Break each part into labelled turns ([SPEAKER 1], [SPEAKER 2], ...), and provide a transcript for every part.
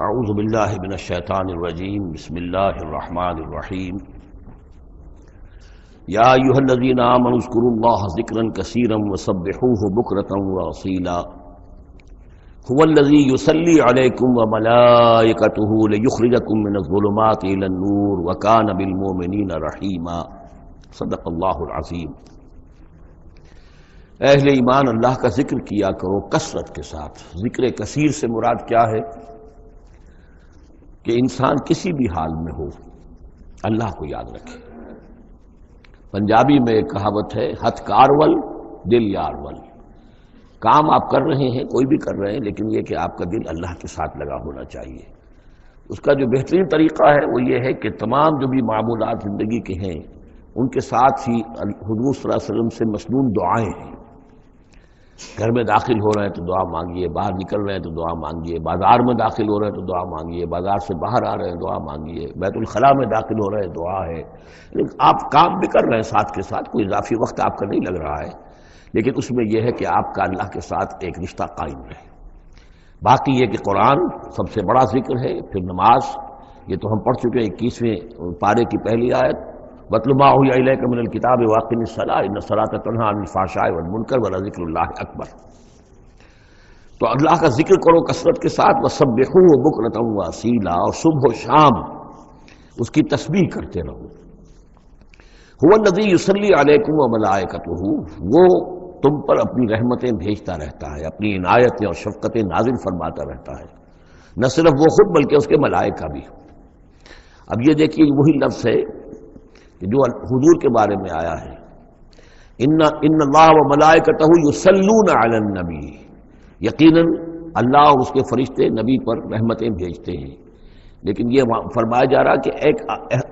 [SPEAKER 1] اعوذ باللہ من الشیطان الرجیم بسم اللہ الرحمن الرحیم یا ایھا الذین آمنوا اذکروا اللہ ذکرا کثیرا وسبحوہ بکرۃ واصیلا هو الذی یصلی علیکم وملائکتہ لیخرجکم من الظلمات الی النور وکان بالمؤمنین رحیما۔ صدق اللہ العظیم۔ اہل ایمان اللہ کا ذکر کیا کرو کثرت کے ساتھ۔ ذکر کثیر سے مراد کیا ہے؟ کہ انسان کسی بھی حال میں ہو اللہ کو یاد رکھے۔ پنجابی میں ایک کہاوت ہے، ہتھ کارول دل یارول۔ کام آپ کر رہے ہیں، کوئی بھی کر رہے ہیں، لیکن یہ کہ آپ کا دل اللہ کے ساتھ لگا ہونا چاہیے۔ اس کا جو بہترین طریقہ ہے وہ یہ ہے کہ تمام جو بھی معمولات زندگی کے ہیں ان کے ساتھ ہی حضور صلی اللہ علیہ وسلم سے مسنون دعائیں ہیں۔ گھر میں داخل ہو رہے ہیں تو دعا مانگیے، باہر نکل رہے ہیں تو دعا مانگیے، بازار میں داخل ہو رہے ہیں تو دعا مانگیے، بازار سے باہر آ رہے ہیں دعا مانگیے، بیت الخلاء میں داخل ہو رہے ہیں دعا ہے۔ لیکن آپ کام بھی کر رہے ہیں ساتھ کے ساتھ، کوئی اضافی وقت آپ کا نہیں لگ رہا ہے، لیکن اس میں یہ ہے کہ آپ کا اللہ کے ساتھ ایک رشتہ قائم رہے۔ باقی یہ کہ قرآن سب سے بڑا ذکر ہے، پھر نماز، یہ تو ہم پڑھ چکے ہیں 21ویں پارے کی پہلی آیت، وَاتْلُ مَا أُوحِيَ إِلَيْكَ مِنَ الْكِتَابِ وَأَقِمِ الصَّلَاةَ إِنَّ الصَّلَاةَ تَنْهَىٰ عَنِ الْفَحْشَاءِ وَالْمُنكَرِ وَلَذِكْرُ اللَّهِ أَكْبَرُ۔ تو اللہ کا ذکر کرو کثرت کے ساتھ، وَسَبِّحُوهُ بُكْرَةً وَأَصِيلًا، اور صبح و شام اس کی تسبیح کرتے رہو۔ هُوَ الَّذِي يُصَلِّي عَلَيْكُمْ وَمَلَائِكَتُهُ، وہ تم پر اپنی رحمتیں بھیجتا رہتا ہے، اپنی عنایتیں اور شفقتیں نازل فرماتا رہتا ہے، نہ صرف وہ خود بلکہ اس کے ملائکہ بھی۔ اب یہ دیکھیے وہی لفظ ہے کہ جو حضور کے بارے میں آیا ہے، ان اللہ وملائکتہ یصلون علی النبی، یقیناً اللہ اور اس کے فرشتے نبی پر رحمتیں بھیجتے ہیں۔ لیکن یہ فرمایا جا رہا کہ ایک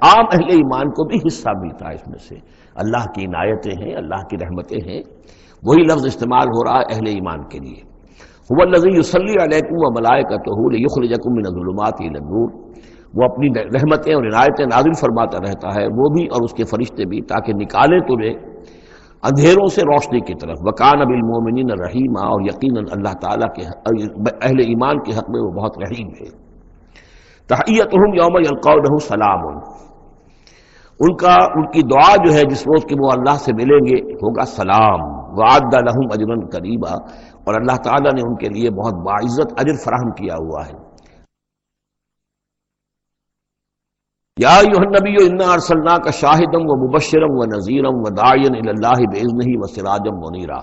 [SPEAKER 1] عام اہل ایمان کو بھی حصہ ملتا ہے اس میں سے، اللہ کی عنایتیں ہیں، اللہ کی رحمتیں ہیں۔ وہی لفظ استعمال ہو رہا ہے اہل ایمان کے لیے۔ هو الذی یصلی علیکم وملائکتہ لیخرجکم من الظلمات الی النور، وہ اپنی رحمتیں اور عنایتیں نازل فرماتا رہتا ہے، وہ بھی اور اس کے فرشتے بھی، تاکہ نکالے تمہیں اندھیروں سے روشنی کی طرف۔ وَكَانَ بِالْمُؤْمِنِينَ رَحِيمًا، اور یقیناً اللہ تعالیٰ کے اہل ایمان کے حق میں وہ بہت رحیم ہے۔ تحیتہم یوم یلقونہ سلام، ان کی دعا جو ہے جس روز کہ وہ اللہ سے ملیں گے ہوگا سلام۔ وَأَعَدَّ لَهُمْ أَجْرًا كَرِيمًا، اور اللہ تعالیٰ نے ان کے لیے بہت باعزت اجر فراہم کیا ہوا ہے۔ یا ایھا النبی انا ارسلناک شاہدا ومبشرا ونذیرا وداعیا الی اللہ باذنہ وسراجا منیرا۔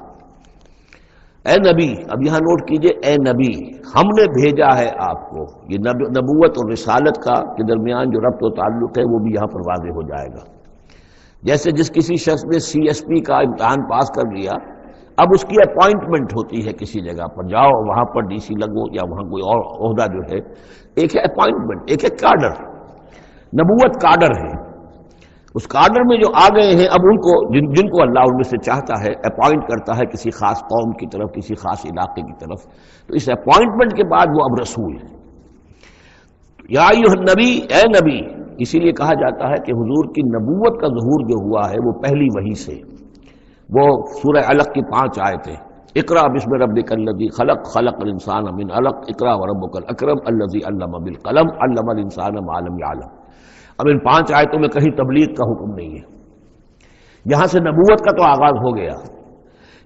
[SPEAKER 1] اے نبی، اب یہاں نوٹ کیجئے، اے نبی، ہم نے بھیجا ہے آپ کو۔ یہ نبوت اور رسالت کا کے درمیان جو ربط و تعلق ہے وہ بھی یہاں پر واضح ہو جائے گا۔ جیسے جس کسی شخص نے CSP کا امتحان پاس کر لیا، اب اس کی اپوائنٹمنٹ ہوتی ہے کسی جگہ پر، جاؤ وہاں پر DC لگو، یا وہاں کوئی اور عہدہ جو ہے، ایک ہے اپوائنٹمنٹ، ایک ہے کاڈر۔ نبوت کاڈر ہے، اس کاڈر میں جو آ گئے ہیں، اب ان کو جن کو اللہ ان میں سے چاہتا ہے اپوائنٹ کرتا ہے کسی خاص قوم کی طرف، کسی خاص علاقے کی طرف، تو اس اپوائنٹمنٹ کے بعد وہ اب رسول ہے۔ یا ایھا النبی، اے نبی، اسی لیے کہا جاتا ہے کہ حضور کی نبوت کا ظہور جو ہوا ہے وہ پہلی وحی سے۔ وہ سورہ علق کی 5 آیتیں، اقرأ بسم ربک الذی خلق، خلق الانسان من علق، اقرأ وربک الاکرم الذی علم بالقلم، علم الانسان ما لم یعلم۔ اب ان 5 آیتوں میں کہیں تبلیغ کا حکم نہیں ہے، یہاں سے نبوت کا تو آغاز ہو گیا،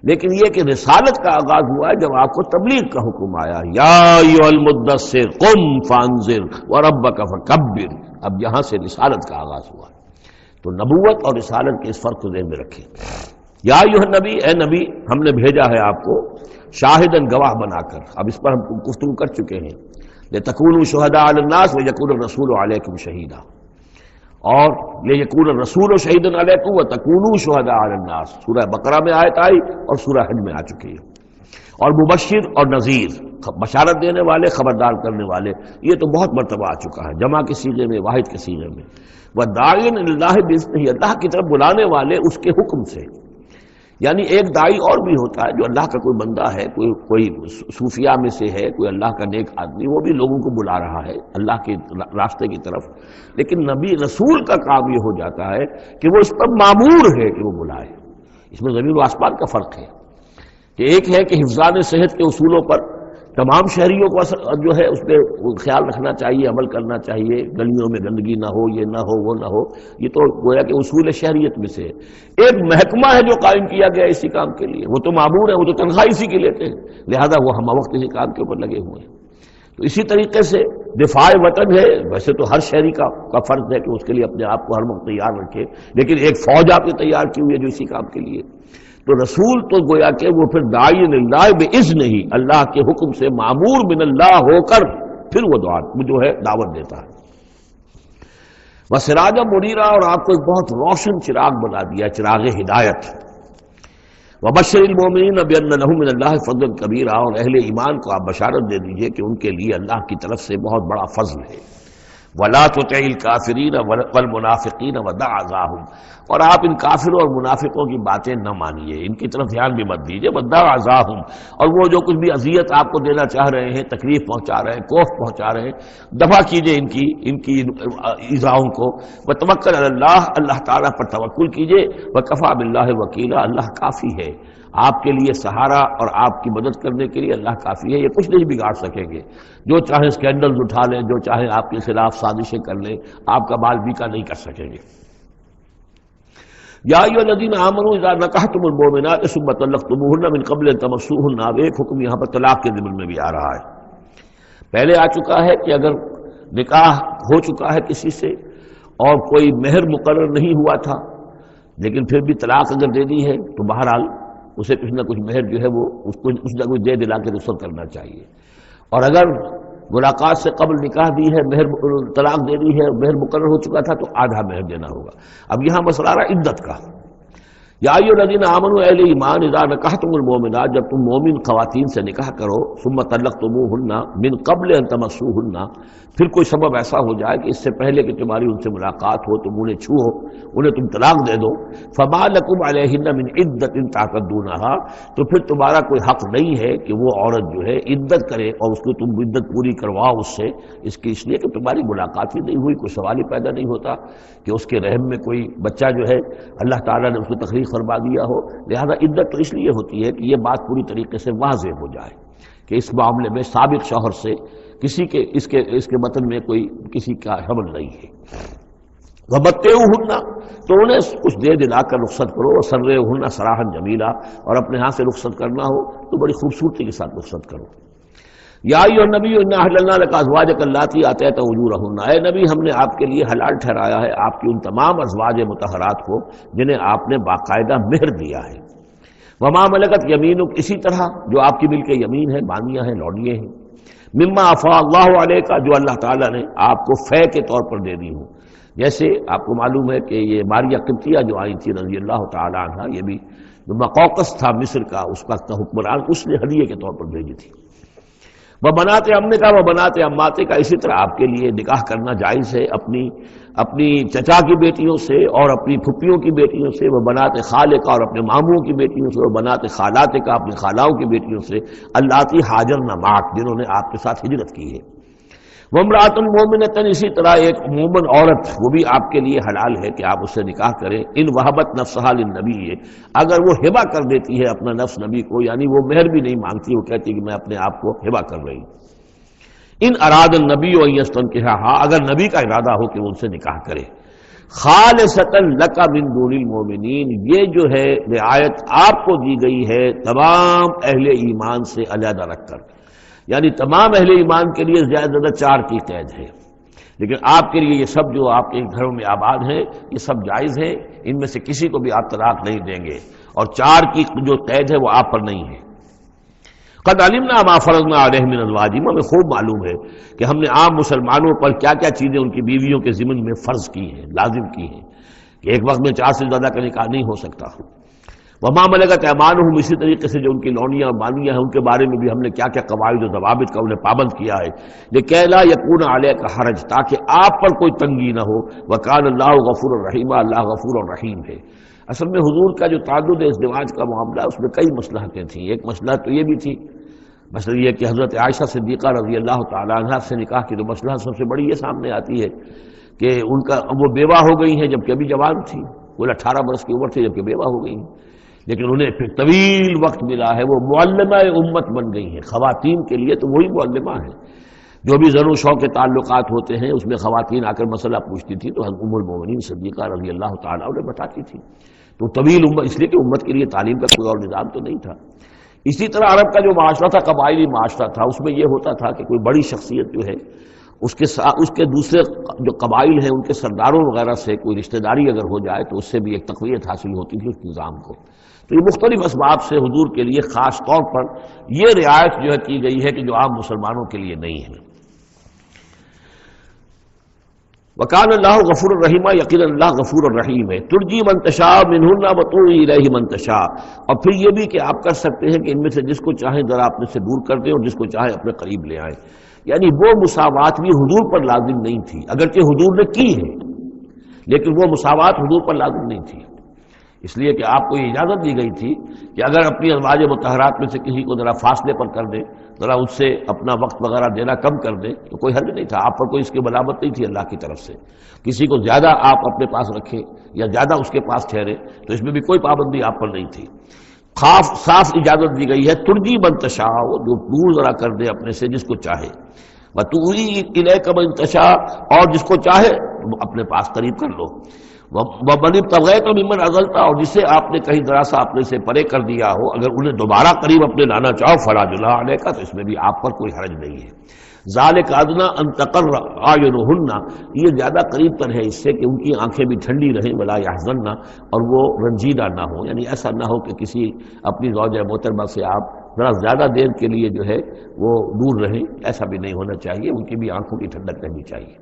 [SPEAKER 1] لیکن یہ کہ رسالت کا آغاز ہوا ہے جب آپ کو تبلیغ کا حکم آیا، یا ایھا المدثر قم فانذر وربک فکبر۔ اب یہاں سے رسالت کا آغاز ہوا، تو نبوت اور رسالت کے اس فرق کو ذہن میں رکھیں۔ یا ایھا النبی، اے نبی، ہم نے بھیجا ہے آپ کو شاہداً گواہ بنا کر۔ اب اس پر ہم گفتگو کر چکے ہیں، لتکونوا شہداء علی الناس ویکون الرسول علیکم شہیدا، اور لیکون الرسول شہیدا علیکم وتکونوا شہداء علی الناس، سورہ بقرہ میں آیت آئی اور سورہ حج میں آ چکی ہے۔ اور مبشر اور نذیر، بشارت دینے والے، خبردار کرنے والے، یہ تو بہت مرتبہ آ چکا ہے، جمع کے صیغے میں، واحد کے صیغے میں۔ وداعیا الی اللہ باذنہ، اللہ کی طرف بلانے والے اس کے حکم سے۔ یعنی ایک داعی اور بھی ہوتا ہے جو اللہ کا کوئی بندہ ہے، کوئی صوفیاء میں سے ہے، کوئی اللہ کا نیک آدمی، وہ بھی لوگوں کو بلا رہا ہے اللہ کے راستے کی طرف، لیکن نبی رسول کا کام یہ ہو جاتا ہے کہ وہ اس پر مامور ہے کہ وہ بلائے۔ اس میں زمین و آسمان کا فرق ہے، کہ ایک ہے کہ حفظان صحت کے اصولوں پر تمام شہریوں کو جو ہے اس پہ خیال رکھنا چاہیے، عمل کرنا چاہیے، گلیوں میں گندگی نہ ہو، یہ نہ ہو وہ نہ ہو، یہ تو گویا کہ اصول شہریت میں سے ہے۔ ایک محکمہ ہے جو قائم کیا گیا اسی کام کے لیے، وہ تو مامور ہیں، وہ تو تنخواہ اسی کی لیتے ہیں، لہذا وہ ہم وقت اسی کام کے اوپر لگے ہوئے ہیں۔ تو اسی طریقے سے دفاع وطن ہے، ویسے تو ہر شہری کا فرض ہے کہ اس کے لیے اپنے آپ کو ہر وقت تیار رکھے، لیکن ایک فوج آپ نے تیار کی ہوئی ہے جو اسی کام کے لیے۔ تو رسول تو گویا کہ وہ پھر داعی اللہ باذن ہی، اللہ کے حکم سے معمور من اللہ ہو کر پھر وہ جو ہے دعوت دیتا ہے۔ وسراجا منیرا، اور آپ کو ایک بہت روشن چراغ بنا دیا، چراغ ہدایت۔ وبشر المؤمنین بان لهم من اللہ فضل کبیرا، اور اہل ایمان کو آپ بشارت دے دیجئے کہ ان کے لیے اللہ کی طرف سے بہت بڑا فضل ہے۔ ولا تطع الکافرین والمنافقین ودع اذاہم، اور آپ ان کافروں اور منافقوں کی باتیں نہ مانیے، ان کی طرف دھیان بھی مت دیجیے۔ ودع اذاہم، اور وہ جو کچھ بھی اذیت آپ کو دینا چاہ رہے ہیں، تکلیف پہنچا رہے ہیں، کوف پہنچا رہے ہیں، دفع کیجیے ان کی ایذاؤں کو۔ وتوکل علی اللہ، اللہ تعالیٰ پر توکل کیجیے۔ وکفیٰ باللہ وکیلا، اللہ کافی ہے آپ کے لیے سہارا، اور آپ کی مدد کرنے کے لیے اللہ کافی ہے۔ یہ کچھ نہیں بگاڑ سکیں گے، جو چاہیں اسکینڈلز اٹھا لیں، جو چاہیں آپ کے خلاف سازشیں کر لیں، آپ کا بال بیکا نہیں کر سکیں گے۔ یا ایھا الذین آمنوا اذا نکحتم المؤمنات ثم طلقتموہن من قبل ان تمسوہن، اب ایک حکم یہاں پر طلاق کے ضمن میں بھی آ رہا ہے۔ پہلے آ چکا ہے کہ اگر نکاح ہو چکا ہے کسی سے اور کوئی مہر مقرر نہیں ہوا تھا، لیکن پھر بھی طلاق اگر دے دی ہے تو بہرحال اسے کچھ نہ کچھ مہر جو ہے وہ اس کو کچھ نہ کچھ دے دلا کے رخصت کرنا چاہیے۔ اور اگر ملاقات سے قبل نکاح دی ہے، مہر طلاق دے دی ہے، مہر مقرر ہو چکا تھا، تو آدھا مہر دینا ہوگا۔ اب یہاں مسئلہ آ رہا ہے عدت کا۔ یا ایھا الذین آمنوا، اہل ایمان، اذا نکحتم المؤمنات، جب تم مومن خواتین سے نکاح کرو، ثم طلقتموہن من قبل ان تمسوہن، پھر کوئی سبب ایسا ہو جائے کہ اس سے پہلے کہ تمہاری ان سے ملاقات ہو، تم انہیں چھو، انہیں تم طلاق دے دو، فما لکم علیہن من عدۃ تعتدونھا، تو پھر تمہارا کوئی حق نہیں ہے کہ وہ عورت جو ہے عدت کرے اور اس کو تم عدت پوری کرواؤ اس لیے کہ تمہاری ملاقات ہی نہیں ہوئی، کوئی سوال ہی پیدا نہیں ہوتا کہ اس کے رحم میں کوئی بچہ جو ہے اللہ تعالیٰ نے اس کو تخلیق فرما دیا ہو۔ لہذا عدت تو اس لیے ہوتی ہے کہ یہ بات پوری طریقے سے واضح ہو جائے کہ اس معاملے میں سابق شوہر سے کسی کے اس کے وطن میں کوئی کسی کا حمل نہیں ہے۔ وَمَتِّعُوهُنَّ، تو انہیں کچھ دے دلا کر رخصت کرو، وَسَرِّحُوهُنَّ سَرَاحًا جَمِيلًا، اور اپنے ہاں سے رخصت کرنا ہو تو بڑی خوبصورتی کے ساتھ رخصت کرو۔ یا ایھا النبی انا احللنا لک ازواجک اللاتی آتیت اجورہن، اے نبی ہم نے آپ کے لیے حلال ٹھہرایا ہے آپ کی ان تمام ازواج مطہرات کو جنہیں آپ نے باقاعدہ مہر دیا ہے۔ وما ملکت یمینک، اسی طرح جو آپ کی ملک یمین ہے، بانیاں ہیں، لونڈیاں ہیں، مما افاء اللہ علیک، جو اللہ تعالیٰ نے آپ کو فے کے طور پر دے دی ہوں۔ جیسے آپ کو معلوم ہے کہ یہ ماریہ قبطیہ جو آئی تھی رضی اللہ تعالیٰ عنہ، یہ بھی جو مقوقس تھا مصر کا اس وقت کا حکمران، اس نے ہدیے کے طور پر بھیجی تھی۔ وہ بنات امنے کا، وہ بنات اماتے کا، اسی طرح آپ کے لیے نکاح کرنا جائز ہے اپنی چچا کی بیٹیوں سے اور اپنی پھپھیوں کی بیٹیوں سے، وہ بنات خالے کا، اور اپنے ماموں کی بیٹیوں سے، وہ بنات خالات کا، اپنی خالاؤں کی بیٹیوں سے، اللاتی ہاجرن معک، جنہوں نے آپ کے ساتھ ہجرت کی ہے۔ وامرأۃ مومنۃ، اسی طرح ایک مومن عورت وہ بھی آپ کے لیے حلال ہے کہ آپ اس سے نکاح کریں، ان وہبت نفسہا للنبی، اگر وہ ہبہ کر دیتی ہے اپنا نفس نبی کو، یعنی وہ مہر بھی نہیں مانگتی، وہ کہتی ہے کہ میں اپنے آپ کو ہبہ کر رہی ہوں۔ ان اراد النبی ان یستنکحھا، اگر نبی کا ارادہ ہو کہ وہ ان سے نکاح کرے، خالصۃ لک من دون المؤمنین، یہ جو ہے رعایت آپ کو دی گئی ہے تمام اہل ایمان سے علیحدہ رکھ کر، یعنی تمام اہل ایمان کے لیے زیادہ 4 کی قید ہے، لیکن آپ کے لیے یہ سب جو آپ کے گھروں میں آباد ہیں یہ سب جائز ہے، ان میں سے کسی کو بھی آپ طلاق نہیں دیں گے، اور 4 کی جو قید ہے وہ آپ پر نہیں ہے۔ قد علمنا ما فرضنا علیہم من ازواجہم، ہمیں خوب معلوم ہے کہ ہم نے عام مسلمانوں پر کیا کیا چیزیں ان کی بیویوں کے ضمن میں فرض کی ہیں، لازم کی ہیں، کہ ایک وقت میں 4 سے زیادہ کا نکاح نہیں ہو سکتا۔ وما ملکت ایمانہم، اسی طریقے سے جو ان کی لونیاں اور بانیاں ہیں ان کے بارے میں بھی ہم نے کیا کیا قواعد و ضوابط کا انہیں پابند کیا ہے، لکھی لا یکون علیک حرج، تاکہ آپ پر کوئی تنگی نہ ہو، وکان اللہ غفور الرحیم، اللہ غفور الرحیم ہے۔ اصل میں حضور کا جو تعدد ازدواج کا معاملہ اس میں کئی مصلحتیں تھیں، ایک مسئلہ تو یہ بھی تھی، مسئلہ یہ کہ حضرت عائشہ صدیقہ رضی اللہ تعالیٰ عنہ سے نکاح کی جو مسئلہ سب سے بڑی یہ سامنے آتی ہے کہ ان کا وہ بیوہ ہو گئی ہیں جبکہ ابھی جوان تھی، وہ 18 برس کی عمر تھی جبکہ بیوہ ہو گئی ہیں، لیکن انہیں پھر طویل وقت ملا ہے، وہ معلمہ امت بن گئی ہیں۔ خواتین کے لیے تو وہی معلمہ ہیں۔ جو بھی زر و شوق کے تعلقات ہوتے ہیں اس میں خواتین آ کر مسئلہ پوچھتی تھی تو ام المومنین صدیقہ رضی اللہ تعالیٰ انہیں بتاتی تھی۔ تو طویل امت، اس لیے کہ امت کے لیے تعلیم کا کوئی اور نظام تو نہیں تھا۔ اسی طرح عرب کا جو معاشرہ تھا قبائلی معاشرہ تھا، اس میں یہ ہوتا تھا کہ کوئی بڑی شخصیت جو ہے اس کے دوسرے جو قبائل ہیں ان کے سرداروں وغیرہ سے کوئی رشتہ داری اگر ہو جائے تو اس سے بھی ایک تقویت حاصل ہوتی تھی اس نظام کو۔ تو یہ مختلف اسباب سے حضور کے لیے خاص طور پر یہ رعایت جو ہے کی گئی ہے کہ جو عام مسلمانوں کے لیے نہیں ہے۔ وَكَانَ اللَّهُ غَفُورًا رَحِيمًا، یقینا اللہ غفور الرحیم ہے۔ ترجی من تشاء منہن وتؤوی الیہ من تشاء، اور پھر یہ بھی کہ آپ کر سکتے ہیں کہ ان میں سے جس کو چاہیں ذرا اپنے سے دور کر دیں اور جس کو چاہیں اپنے قریب لے آئیں۔ یعنی وہ مساوات بھی حضور پر لازم نہیں تھی، اگرچہ حضور نے کی ہے لیکن وہ مساوات حضور پر لازم نہیں تھی، اس لیے کہ آپ کو یہ اجازت دی گئی تھی کہ اگر اپنی ازواج مطہرات میں سے کسی کو ذرا فاصلے پر کر دیں، ذرا اس سے اپنا وقت وغیرہ دینا کم کر دیں تو کوئی حرج نہیں تھا، آپ پر کوئی اس کی ملامت نہیں تھی اللہ کی طرف سے۔ کسی کو زیادہ آپ اپنے پاس رکھیں یا زیادہ اس کے پاس ٹھہرے تو اس میں بھی کوئی پابندی آپ پر نہیں تھی۔ صاف اجازت دی گئی ہے ترجی من تشاء، جو دور ذرا کر دے اپنے سے جس کو چاہے، وتؤوی الیک من تشاء، اور جس کو چاہے اپنے پاس قریب کر لو، ومن ابتغیت ممن عزلت، اور جسے آپ نے کہیں ذرا سا اپنے سے پرے کر دیا ہو اگر انہیں دوبارہ قریب اپنے لانا چاہو فلا جناح علیک، تو اس میں بھی آپ پر کوئی حرج نہیں ہے۔ ذالک ادنیٰ ان تقر اعینہن، یہ زیادہ قریب تر ہے اس سے کہ ان کی آنکھیں بھی ٹھنڈی رہیں، ولا یحزن، اور وہ رنجیدہ نہ ہو، یعنی ایسا نہ ہو کہ کسی اپنی زوجہ محترمہ سے آپ ذرا زیادہ دیر کے لیے جو ہے وہ دور رہیں، ایسا بھی نہیں ہونا چاہیے، ان کی بھی آنکھوں کی ٹھنڈک رہنی چاہیے۔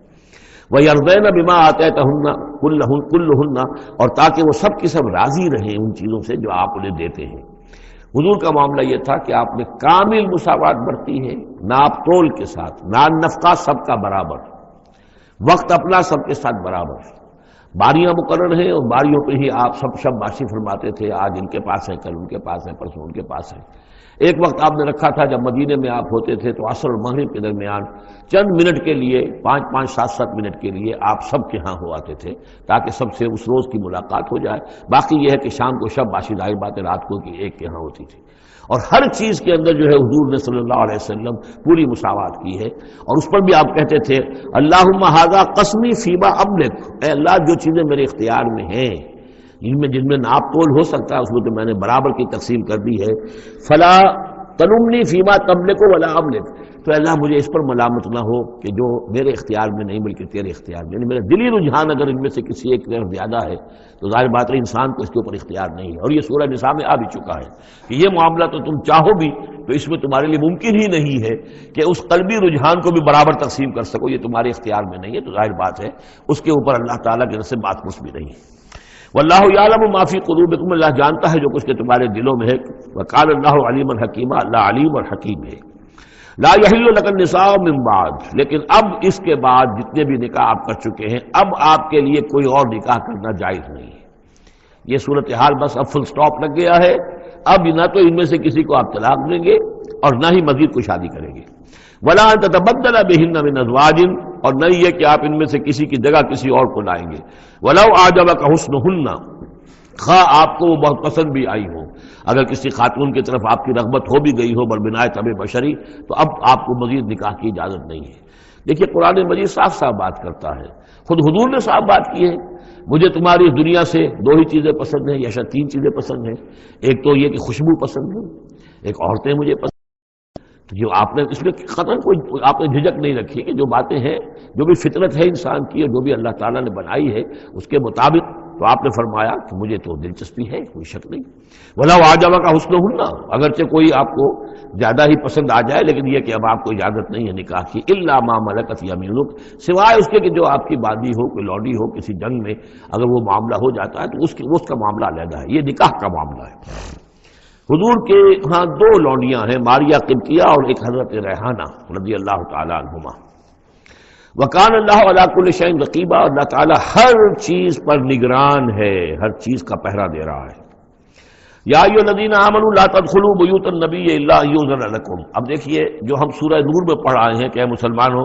[SPEAKER 1] وَيَرْضَيْنَ بِمَا آتَيْتَهُنَّ كُلُّهُنَّ، اور تاکہ وہ سب کی سب راضی رہیں ان چیزوں سے جو آپ انہیں دیتے ہیں۔ حضور کا معاملہ یہ تھا کہ آپ نے کامل مساوات برتی ہے، ناپ تول کے ساتھ، نان نفقہ سب کا برابر، وقت اپنا سب کے ساتھ برابر، باریاں مقرر ہیں اور باریوں پہ ہی آپ سب شب باشی فرماتے تھے، آج ان کے پاس ہے، کل ان کے پاس ہے، پرسوں ان کے پاس ہے۔ ایک وقت آپ نے رکھا تھا جب مدینے میں آپ ہوتے تھے تو عصر اور مغرب کے درمیان چند منٹ کے لیے، 5-5 7-7 منٹ کے لیے آپ سب کے ہاں ہو آتے تھے تاکہ سب سے اس روز کی ملاقات ہو جائے۔ باقی یہ ہے کہ شام کو شب باشی، ظاہر بات ہے رات کو کہ ایک کے ہاں ہوتی تھی، اور ہر چیز کے اندر جو ہے حضور نے صلی اللہ علیہ وسلم پوری مساوات کی ہے۔ اور اس پر بھی آپ کہتے تھے اللہم ھذا قسمی فیما املک، اے اللہ جو چیزیں میرے اختیار میں ہیں، جن میں ناپ تول ہو سکتا ہے اس میں تو میں نے برابر کی تقسیم کر دی ہے، فلا تلمنی فیما تملک ولا املک، تو اللہ مجھے اس پر ملامت نہ ہو کہ جو میرے اختیار میں نہیں بلکہ تیرے اختیار میں، یعنی میرا دلی رجحان اگر ان میں سے کسی ایک طرف زیادہ ہے تو ظاہر بات ہے انسان کو اس کے اوپر اختیار نہیں ہے، اور یہ سورہ نساء میں آ بھی چکا ہے کہ یہ معاملہ تو تم چاہو بھی تو اس میں تمہارے لیے ممکن ہی نہیں ہے کہ اس قلبی رجحان کو بھی برابر تقسیم کر سکو، یہ تمہارے اختیار میں نہیں ہے، تو ظاہر بات ہے اس کے اوپر اللہ تعالیٰ کی طرف سے بات کچھ بھی نہیں ہے۔ واللہ یعلم ما فی قلوبکم، اللہ جانتا ہے جو کچھ کے تمہارے دلوں میں ہے، وقال اللہ علیما حکیما، اللہ علیم اور حکیم ہے۔ لا یحل لک النساء من بعد، لیکن اب اس کے بعد جتنے بھی نکاح آپ کر چکے ہیں اب آپ کے لیے کوئی اور نکاح کرنا جائز نہیں ہے۔ یہ صورتحال بس اب فل سٹاپ لگ گیا ہے، اب نہ تو ان میں سے کسی کو آپ طلاق دیں گے اور نہ ہی مزید کوئی شادی کریں گے۔ ولا ان تتبدل بہن من ازواج، اور نہیں یہ کہ آپ ان میں سے کسی کی جگہ کسی اور کو لائیں گے۔ ولو اعجبک حسنہن، خواہ آپ کو وہ بہت پسند بھی آئی ہو، اگر کسی خاتون کی طرف آپ کی رغبت ہو بھی گئی ہو بربنائے طبع بشری، تو اب آپ کو مزید نکاح کی اجازت نہیں ہے۔ دیکھیے قرآن مجید صاف صاف بات کرتا ہے، خود حضور نے صاف بات کی ہے، مجھے تمہاری اس دنیا سے 2 ہی چیزیں پسند ہیں یا شاید 3 چیزیں پسند ہیں، ایک تو یہ کہ خوشبو پسند ہے، ایک عورتیں مجھے پسند، جو آپ نے اس میں قطعاً کوئی آپ نے جھجک نہیں رکھی کہ جو باتیں ہیں، جو بھی فطرت ہے انسان کی اور جو بھی اللہ تعالیٰ نے بنائی ہے اس کے مطابق، تو آپ نے فرمایا کہ مجھے تو دلچسپی ہے، کوئی شک نہیں۔ ولا اعجبک حسنہن، اگرچہ کوئی آپ کو زیادہ ہی پسند آ جائے لیکن یہ کہ اب آپ کو اجازت نہیں ہے نکاح کی، الا ما ملکت یمینک، سوائے اس کے کہ جو آپ کی بادی ہو، کوئی لوڈی ہو، کسی جنگ میں اگر وہ معاملہ ہو جاتا ہے تو اس کا معاملہ علیحدہ ہے، یہ نکاح کا معاملہ ہے۔ حضور کے ہاں 2 لونڈیاں ہیں، ماریہ قبطیہ اور ایک حضرت ریحانہ رضی اللہ تعالی عنہما۔ وکان اللہ علی کل شیء رقیبا، اللہ تعالی ہر چیز پر نگران ہے، ہر چیز کا پہرہ دے رہا ہے۔ یا ایھا الذین آمنوا لا تدخلوا بیوت النبی الا ان یؤذن لکم، اب دیکھیے جو ہم سورہ نور میں پڑھ آئے ہیں کہ اے مسلمانوں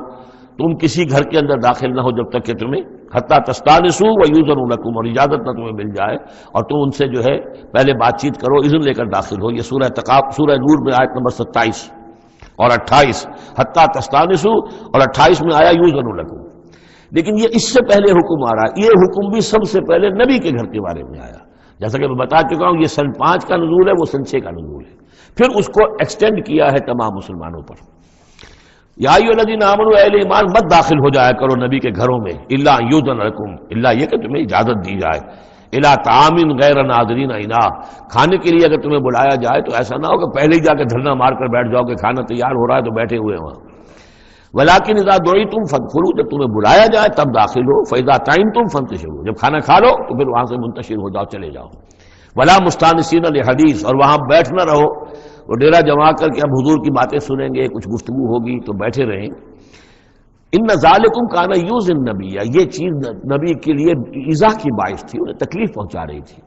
[SPEAKER 1] تم کسی گھر کے اندر داخل نہ ہو جب تک کہ تمہیں حتی تستانسوا ویؤذن لکم، اور اجازت نہ تمہیں مل جائے اور تم ان سے جو ہے پہلے بات چیت کرو، اذن لے کر داخل ہو۔ یہ سورہ نور میں آیت نمبر 27 اور 28، حتی تستانسوا، اور 28 میں آیا یؤذن لکم۔ لیکن یہ اس سے پہلے حکم آ رہا ہے، یہ حکم بھی سب سے پہلے نبی کے گھر کے بارے میں آیا، جیسا کہ میں بتا چکا ہوں۔ یہ سن 5 کا نزول ہے، وہ سن 6 کا نزول ہے، پھر اس کو ایکسٹینڈ کیا ہے تمام مسلمانوں پر۔ یا ایھا الذین آمنوا، اہل ایمان مت داخل ہو جایا کرو نبی کے گھروں میں، الا ان یؤذن لکم، الا یہ کہ تمہیں اجازت دی جائے، الی طعام غیر ناظرین اناہ، کھانے کے لیے اگر تمہیں بلایا جائے تو ایسا نہ ہو کہ پہلے ہی جا کے دھرنا مار کر بیٹھ جاؤ کہ کھانا تیار ہو رہا ہے تو بیٹھے ہوئے وہاں۔ ولیکن اذا دعیتم فادخلوا، جب تمہیں بلایا جائے تب داخل ہو، فاذا طعمتم فانتشروا، جب کھانا کھا لو تو پھر وہاں سے منتشر ہو جاؤ، چلے جاؤ۔ ولا مستانسین لحدیث، اور وہاں بیٹھ نہ رہو وہ ڈیرا جما کر کے اب حضور کی باتیں سنیں گے، کچھ گفتگو ہوگی تو بیٹھے رہیں۔ ان ذالکم کان یؤذی النبی، یہ چیز نبی کے لیے ایذا کی باعث تھی، انہیں تکلیف پہنچا رہی تھی۔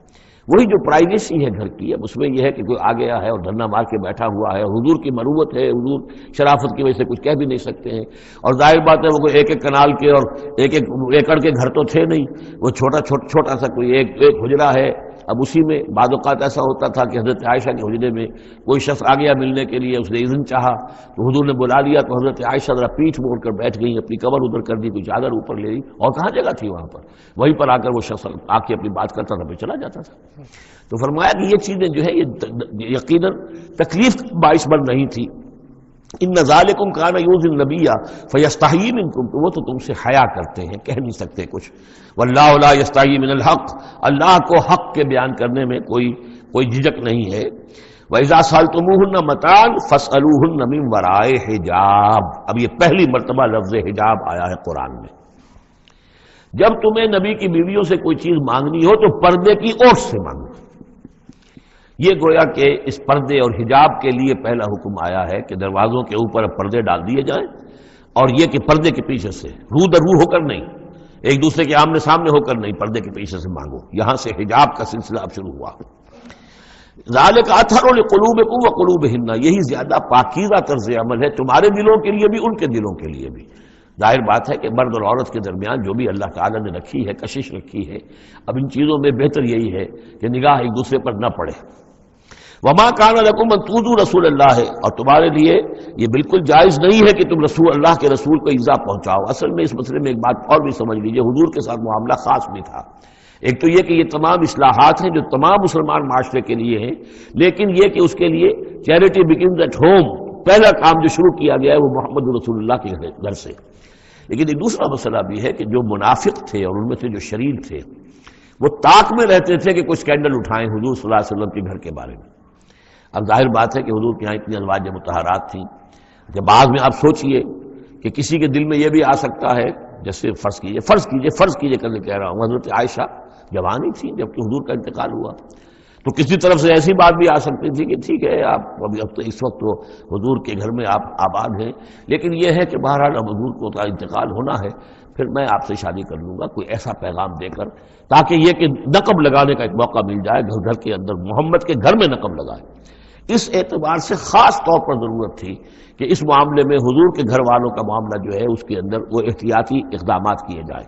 [SPEAKER 1] وہی جو پرائیویسی ہے گھر کی، اب اس میں یہ ہے کہ کوئی آ گیا ہے اور دھرنا مار کے بیٹھا ہوا ہے، حضور کی مروت ہے، حضور شرافت کی وجہ سے کچھ کہہ بھی نہیں سکتے ہیں، اور ظاہر بات ہے وہ کوئی ایک ایک کنال کے اور ایک ایک ایکڑ کے گھر تو تھے نہیں، وہ چھوٹا سا کوئی ایک حجرہ ہے۔ اب اسی میں بعض اوقات ایسا ہوتا تھا کہ حضرت عائشہ کے حجرے میں کوئی شخص آ گیا ملنے کے لیے، اس نے اذن چاہا تو حضور نے بلا لیا، تو حضرت عائشہ ذرا پیٹھ موڑ کر بیٹھ گئی، اپنی کمر ادھر کر دی، کوئی چادر اوپر لے لی، اور کہاں جگہ تھی وہاں پر، وہیں پر آ کر وہ شخص آ کے اپنی بات کرتا تھا، پھر چلا جاتا تھا۔ تو فرمایا کہ یہ چیزیں جو ہے یہ یقیناً تکلیف باعث بن رہی تھی۔ ان ذالکم کان یؤذی النبی فیستحیی منکم، تو وہ تو تم سے حیا کرتے ہیں، کہہ نہیں سکتے کچھ۔ واللہ لا یستحیی من الحق، اللہ کو حق کے بیان کرنے میں کوئی جھجک نہیں ہے۔ وَإِذَا سَأَلْتُمُوهُنَّ مَتَاعًا فَاسْأَلُوهُنَّ مِنْ وَرَاءِ حِجَابٍ، اب یہ پہلی مرتبہ لفظ حجاب آیا ہے قرآن میں۔ جب تمہیں نبی کی بیویوں سے کوئی چیز مانگنی ہو تو پردے کی اوٹ سے مانگو۔ یہ گویا کہ اس پردے اور حجاب کے لیے پہلا حکم آیا ہے کہ دروازوں کے اوپر پردے ڈال دیے جائیں، اور یہ کہ پردے کے پیچھے سے رو در رو ہو کر نہیں، ایک دوسرے کے آمنے سامنے ہو کر نہیں، پردے کے پیچھے سے مانگو۔ یہاں سے حجاب کا سلسلہ اب شروع ہوا۔ ذالک اطہر لقلوبکم وقلوبہن، یہی زیادہ پاکیزہ طرز عمل ہے تمہارے دلوں کے لیے بھی، ان کے دلوں کے لیے بھی۔ ظاہر بات ہے کہ مرد اور عورت کے درمیان جو بھی اللہ تعالیٰ نے رکھی ہے، کشش رکھی ہے، اب ان چیزوں میں بہتر یہی ہے کہ نگاہ ایک دوسرے پر نہ پڑے۔ وما کان لکم ان تؤذوا رسول اللہ، اور تمہارے لیے یہ بالکل جائز نہیں ہے کہ تم اللہ کے رسول کو ایذا پہنچاؤ۔ اصل میں اس مسئلے میں ایک بات اور بھی سمجھ لیجئے، حضور کے ساتھ معاملہ خاص بھی تھا۔ ایک تو یہ کہ یہ تمام اصلاحات ہیں جو تمام مسلمان معاشرے کے لیے ہیں، لیکن یہ کہ اس کے لیے چیریٹی بگنز ایٹ ہوم، پہلا کام جو شروع کیا گیا ہے وہ محمد رسول اللہ کے گھر سے۔ لیکن ایک دوسرا مسئلہ بھی ہے کہ جو منافق تھے اور ان میں سے جو شریر تھے، وہ طاق میں رہتے تھے کہ کوئی سکینڈل اٹھائیں حضور صلی اللہ علیہ وسلم کے گھر کے بارے میں۔ اب ظاہر بات ہے کہ حضور کے یہاں اتنی ازواج مطہرات تھیں کہ بعض میں آپ سوچئے کہ کسی کے دل میں یہ بھی آ سکتا ہے، جیسے فرض کیجئے کرنے کہہ رہا ہوں، حضرت عائشہ جوانی تھی جب کہ حضور کا انتقال ہوا، تو کسی طرف سے ایسی بات بھی آ سکتی تھی کہ ٹھیک ہے آپ اب تو اس وقت تو حضور کے گھر میں آپ آباد ہیں، لیکن یہ ہے کہ بہرحال اب حضور کو کا انتقال ہونا ہے، پھر میں آپ سے شادی کر لوں گا، کوئی ایسا پیغام دے کر، تاکہ یہ کہ نقب لگانے کا ایک موقع مل جائے، گھر کے اندر محمد کے گھر میں نقب لگائے۔ اس اعتبار سے خاص طور پر ضرورت تھی کہ اس معاملے میں حضور کے گھر والوں کا معاملہ جو ہے اس کے اندر وہ احتیاطی اقدامات کیے جائیں۔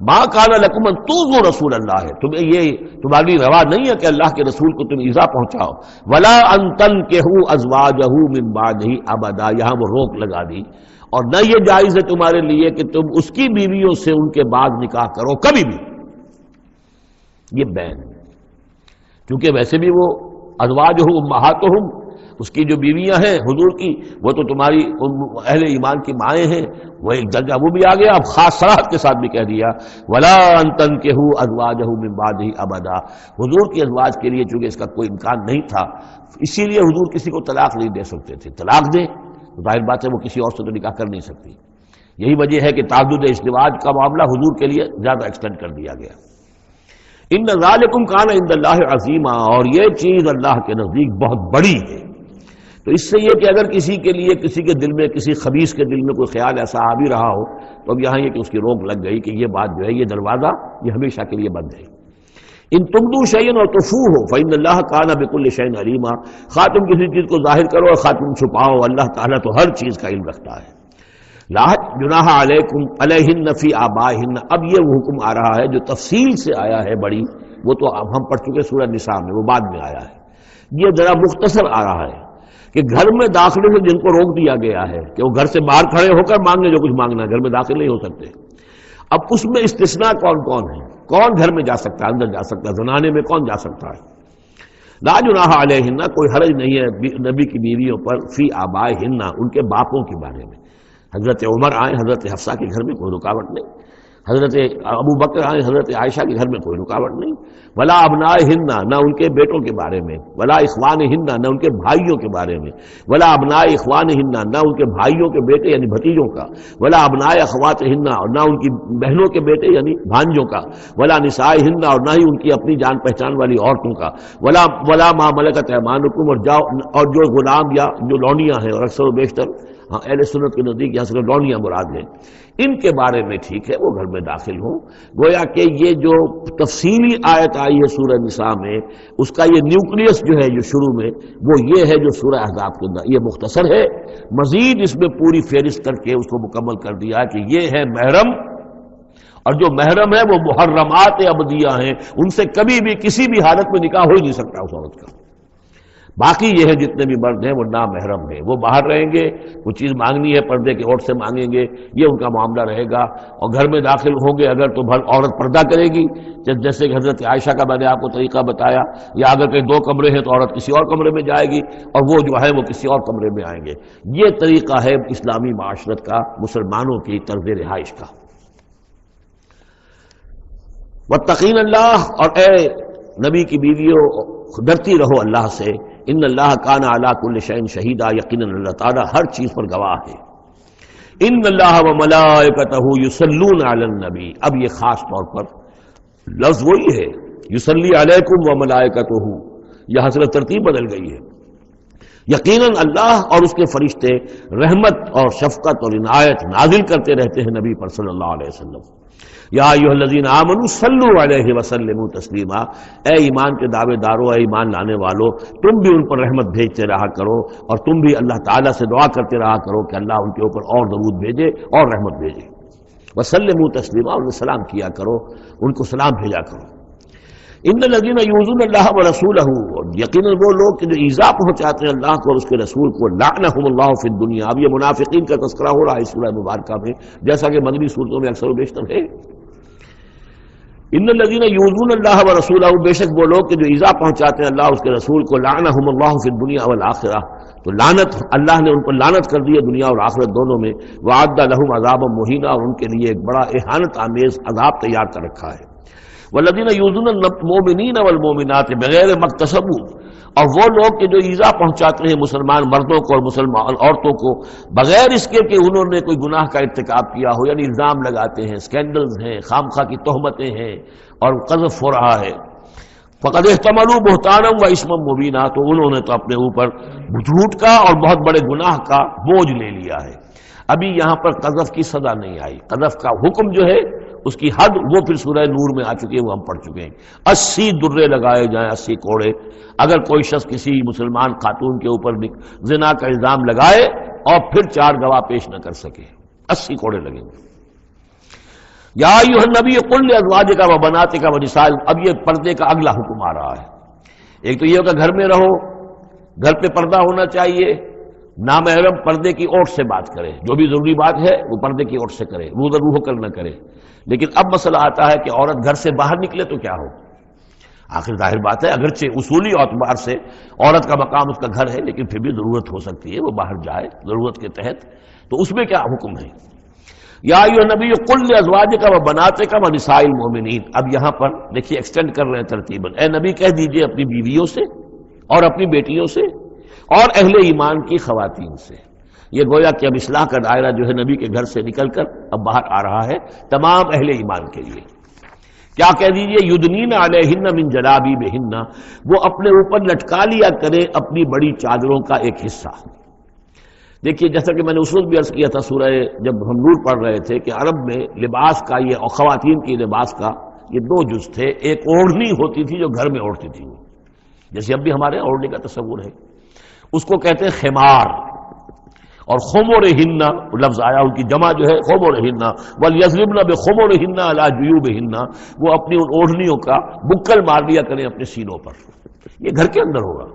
[SPEAKER 1] ما کان لکم ان تؤذوا رسول اللہ، تمہیں یہ تمہاری روا نہیں ہے کہ اللہ کے رسول کو تم ایذا پہنچاؤ۔ ولا ان تنکحوا ازواجہ من بعدہ ابدا، یہاں وہ روک لگا دی، اور نہ یہ جائز ہے تمہارے لیے کہ تم اس کی بیویوں سے ان کے بعد نکاح کرو کبھی بھی، یہ بین، کیونکہ ویسے بھی وہ ازواجہ امہاتہم، اس کی جو بیویاں ہیں حضور کی، وہ تو تمہاری اہل ایمان کی مائیں ہیں، وہ ایک درجہ وہ بھی آ گیا۔ اب خاص صراحت کے ساتھ بھی کہہ دیا ولا ان تنکحوا ازواجہ من بعدہ ابدا، حضور کی ازواج کے لیے چونکہ اس کا کوئی امکان نہیں تھا، اسی لیے حضور کسی کو طلاق نہیں دے سکتے تھے۔ طلاق دیں تو ظاہر بات ہے وہ کسی اور سے تو نکاح کر نہیں سکتی، یہی وجہ ہے کہ تعدد ازدواج کا معاملہ حضور کے لیے زیادہ ایکسٹینڈ کر دیا گیا۔ ان ذالکم کان عند اللہ عظیما، اور یہ چیز اللہ کے نزدیک بہت بڑی ہے۔ تو اس سے یہ کہ اگر کسی کے لیے کسی کے دل میں، کسی خبیث کے دل میں کوئی خیال ایسا آ بھی رہا ہو تو اب یہاں یہ کہ اس کی روک لگ گئی کہ یہ بات جو ہے، یہ دروازہ یہ ہمیشہ کے لیے بند ہے۔ ان تبدوا شیئا اور تخفوہ فإن اللہ کان بکل شیء علیما، خواہ تم کسی چیز کو ظاہر کرو اور خواہ تم چھپاؤ، اللہ تعالیٰ تو ہر چیز کا علم رکھتا ہے۔ لا جناح علیکم علیہن فی آبائہن، اب یہ وہ حکم آ رہا ہے جو تفصیل سے آیا ہے بڑی، وہ تو اب ہم پڑھ چکے سورہ نساء میں، وہ بعد میں آیا ہے، یہ ذرا مختصر آ رہا ہے کہ گھر میں داخلے سے جن کو روک دیا گیا ہے کہ وہ گھر سے باہر کھڑے ہو کر مانگنے جو کچھ مانگنا ہے، گھر میں داخل نہیں ہو سکتے، اب اس میں استثناء کون کون ہے، کون گھر میں جا سکتا ہے، اندر جا سکتا ہے، زنانے میں کون جا سکتا ہے؟ لا جناح علیہن، کوئی حرج نہیں ہے نبی کی بیویوں پر، فی آبائہن، ان کے باپوں کے بارے میں، حضرت عمر آئے حضرت حفصہ کے گھر میں کوئی رکاوٹ نہیں، حضرت ابو بکر آئے حضرت عائشہ کے گھر میں کوئی رکاوٹ نہیں، ولا ابنائہن، نہ ان کے بیٹوں کے بارے میں، ولا اخوانہن، نہ ان کے بھائیوں کے بارے میں، ولا ابناء اخوانہن، نہ ان کے بھائیوں کے بیٹے یعنی بھتیجوں کا، ولا ابناء اخواتہن، اور نہ ان کی بہنوں کے بیٹے یعنی بھانجوں کا، ولا نسائہن، اور نہ ہی ان کی اپنی جان پہچان والی عورتوں کا، ولا ما ملکت ایمانکم، اور جو غلام یا جو لونیاں ہیں، اور اکثر و بیشتر اہل سنت کے نزدیک یہاں سے لونیاں مراد ہیں، ان کے بارے میں ٹھیک ہے وہ گھر میں داخل ہوں۔ گویا کہ یہ جو تفصیلی آیت آئی ہے سورہ نساء میں، اس کا یہ نیوکلیس جو ہے جو شروع میں، وہ یہ ہے جو سورہ احزاب کے اندر، یہ مختصر ہے، مزید اس میں پوری فہرست کر کے اس کو مکمل کر دیا ہے کہ یہ ہے محرم، اور جو محرم ہے وہ محرمات ابدیہ ہیں، ان سے کبھی بھی کسی بھی حالت میں نکاح ہو ہی نہیں سکتا اس عورت کا۔ باقی یہ ہے جتنے بھی مرد ہیں وہ نامحرم ہیں، وہ باہر رہیں گے، کچھ چیز مانگنی ہے پردے کے اوٹ سے مانگیں گے، یہ ان کا معاملہ رہے گا، اور گھر میں داخل ہوں گے اگر تو عورت پردہ کرے گی، جیسے کہ حضرت عائشہ کا میں نے آپ کو طریقہ بتایا، یا اگر کہیں دو کمرے ہیں تو عورت کسی اور کمرے میں جائے گی، اور وہ جو ہے وہ کسی اور کمرے میں آئیں گے۔ یہ طریقہ ہے اسلامی معاشرت کا، مسلمانوں کی طرز رہائش کا۔ واتقین اللہ، اور اے نبی کی بیویوں ڈرتی رہو اللہ سے، ان اللہ کان علی کل شیء شہیدا، یقیناً اللہ تعالیٰ ہر چیز پر گواہ ہے۔ ان اللہ وملائکتہ یصلون علی النبی، اب یہ خاص طور پر لفظ وہی ہے، یصلی علیکم وملائکتہ، یہاں سے ترتیب بدل گئی ہے۔ یقیناً اللہ اور اس کے فرشتے رحمت اور شفقت اور عنایت نازل کرتے رہتے ہیں نبی پر صلی اللہ علیہ وسلم۔ یا ایھا الذین آمنوا صلوا علیہ وسلموا تسلیما، اے ایمان کے دعوے دارو، اے ایمان لانے والو، تم بھی ان پر رحمت بھیجتے رہا کرو، اور تم بھی اللہ تعالیٰ سے دعا کرتے رہا کرو کہ اللہ ان کے اوپر اور درود بھیجے اور رحمت بھیجے۔ وسلموا تسلیما، ان کو سلام کیا کرو، ان کو سلام بھیجا کرو۔ ان الذین یؤذون اللہ ورسولہ، یقیناً وہ لوگ کہ جو ایذا پہنچاتے ہیں اللہ کو اور اس کے رسول کو، لعنہم اللہ فی الدنیا، اب یہ منافقین کا تذکرہ ہو رہا ہے اس سورہ مبارکہ میں، جیسا کہ مدنی صورتوں میں اکثر و بیشتر ہے۔ ان الذین یؤذون اللہ ورسولہ، بے شک وہ لوگ کہ جو ایذا پہنچاتے ہیں اللہ اور اس کے رسول کو، لعنہم اللہ فی الدنیا والآخرہ، تو لعنت اللہ نے ان پر لعنت کر دی ہے دنیا اور آخرت دونوں میں، وعد لہم عذابا مہینا، اور ان کے لیے ایک بڑا اہانت آمیز عذاب تیار کر رکھا ہے۔ والذین یؤذون المؤمنین والمؤمنات بغیر ما اکتسبوا، اور وہ لوگ کہ جو ایذا پہنچاتے ہیں مسلمان مردوں کو اور مسلمان عورتوں کو بغیر اس کے کہ انہوں نے کوئی گناہ کا ارتکاب کیا ہو، یعنی الزام لگاتے ہیں، سکینڈلز ہیں، خام خواہ کی تہمتیں ہیں اور قذف ہو رہا ہے، فقد احتملوا بہتانا و اسما مبینا، تو انہوں نے تو اپنے اوپر جھوٹ کا اور بہت بڑے گناہ کا بوجھ لے لیا ہے۔ ابھی یہاں پر قذف کی سزا نہیں آئی، قذف کا حکم جو ہے اس کی حد وہ پھر سورہ نور میں آ چکی ہے، وہ ہم پڑھ چکے ہیں۔ 80 درے لگائے جائیں، 80 کوڑے، اگر کوئی شخص کسی مسلمان خاتون کے اوپر زنا کا الزام لگائے اور پھر 4 گواہ پیش نہ کر سکے، 80 کوڑے لگیں گے۔ یا ایھا النبی قل لازواجک وبناتک ونساء، اب یہ پردے کا اگلا حکم آ رہا ہے۔ ایک تو یہ ہوگا گھر میں رہو، گھر پہ پردہ ہونا چاہیے، نامحرم پردے کی اوٹ سے بات کرے، جو بھی ضروری بات ہے وہ پردے کی اوٹ سے کرے، رو در روح کر نہ کرے۔ لیکن اب مسئلہ آتا ہے کہ عورت گھر سے باہر نکلے تو کیا ہو؟ آخر ظاہر بات ہے اگرچہ اصولی اعتبار سے عورت کا مقام اس کا گھر ہے، لیکن پھر بھی ضرورت ہو سکتی ہے وہ باہر جائے ضرورت کے تحت، تو اس میں کیا حکم ہے؟ یا ایھا النبی قل لازواجک وبناتک ونساء المؤمنین، اب یہاں پر دیکھیے ایکسٹینڈ کر رہے ہیں ترتیباً، اے نبی کہہ دیجئے اپنی بیویوں سے اور اپنی بیٹیوں سے اور اہل ایمان کی خواتین سے۔ یہ گویا کہ اب اصلاح کا دائرہ جو ہے نبی کے گھر سے نکل کر اب باہر آ رہا ہے تمام اہل ایمان کے لیے۔ کیا کہہ دیجئے؟ یدنین علیہن من جلابیبہن، وہ اپنے اوپر لٹکا لیا کرے اپنی بڑی چادروں کا ایک حصہ۔ دیکھیے جیسا کہ میں نے اس وقت بھی عرض کیا تھا سورہ جب ہم نور پڑھ رہے تھے کہ عرب میں لباس کا یہ اور خواتین کی لباس کا یہ 2 جز تھے، ایک اوڑھنی ہوتی تھی جو گھر میں اوڑھتی تھی، جیسے اب بھی ہمارے اوڑھنے کا تصور ہے، اس کو کہتے ہیں خمار، اور خمرہن لفظ آیا ان کی جمع جو ہے خمرہن، ولیضربن بخمرہن علی جیوبہن، وہ اپنی ان اوڑھنیوں کا بکل مار لیا کریں اپنے سینوں پر. یہ گھر کے اندر ہوگا.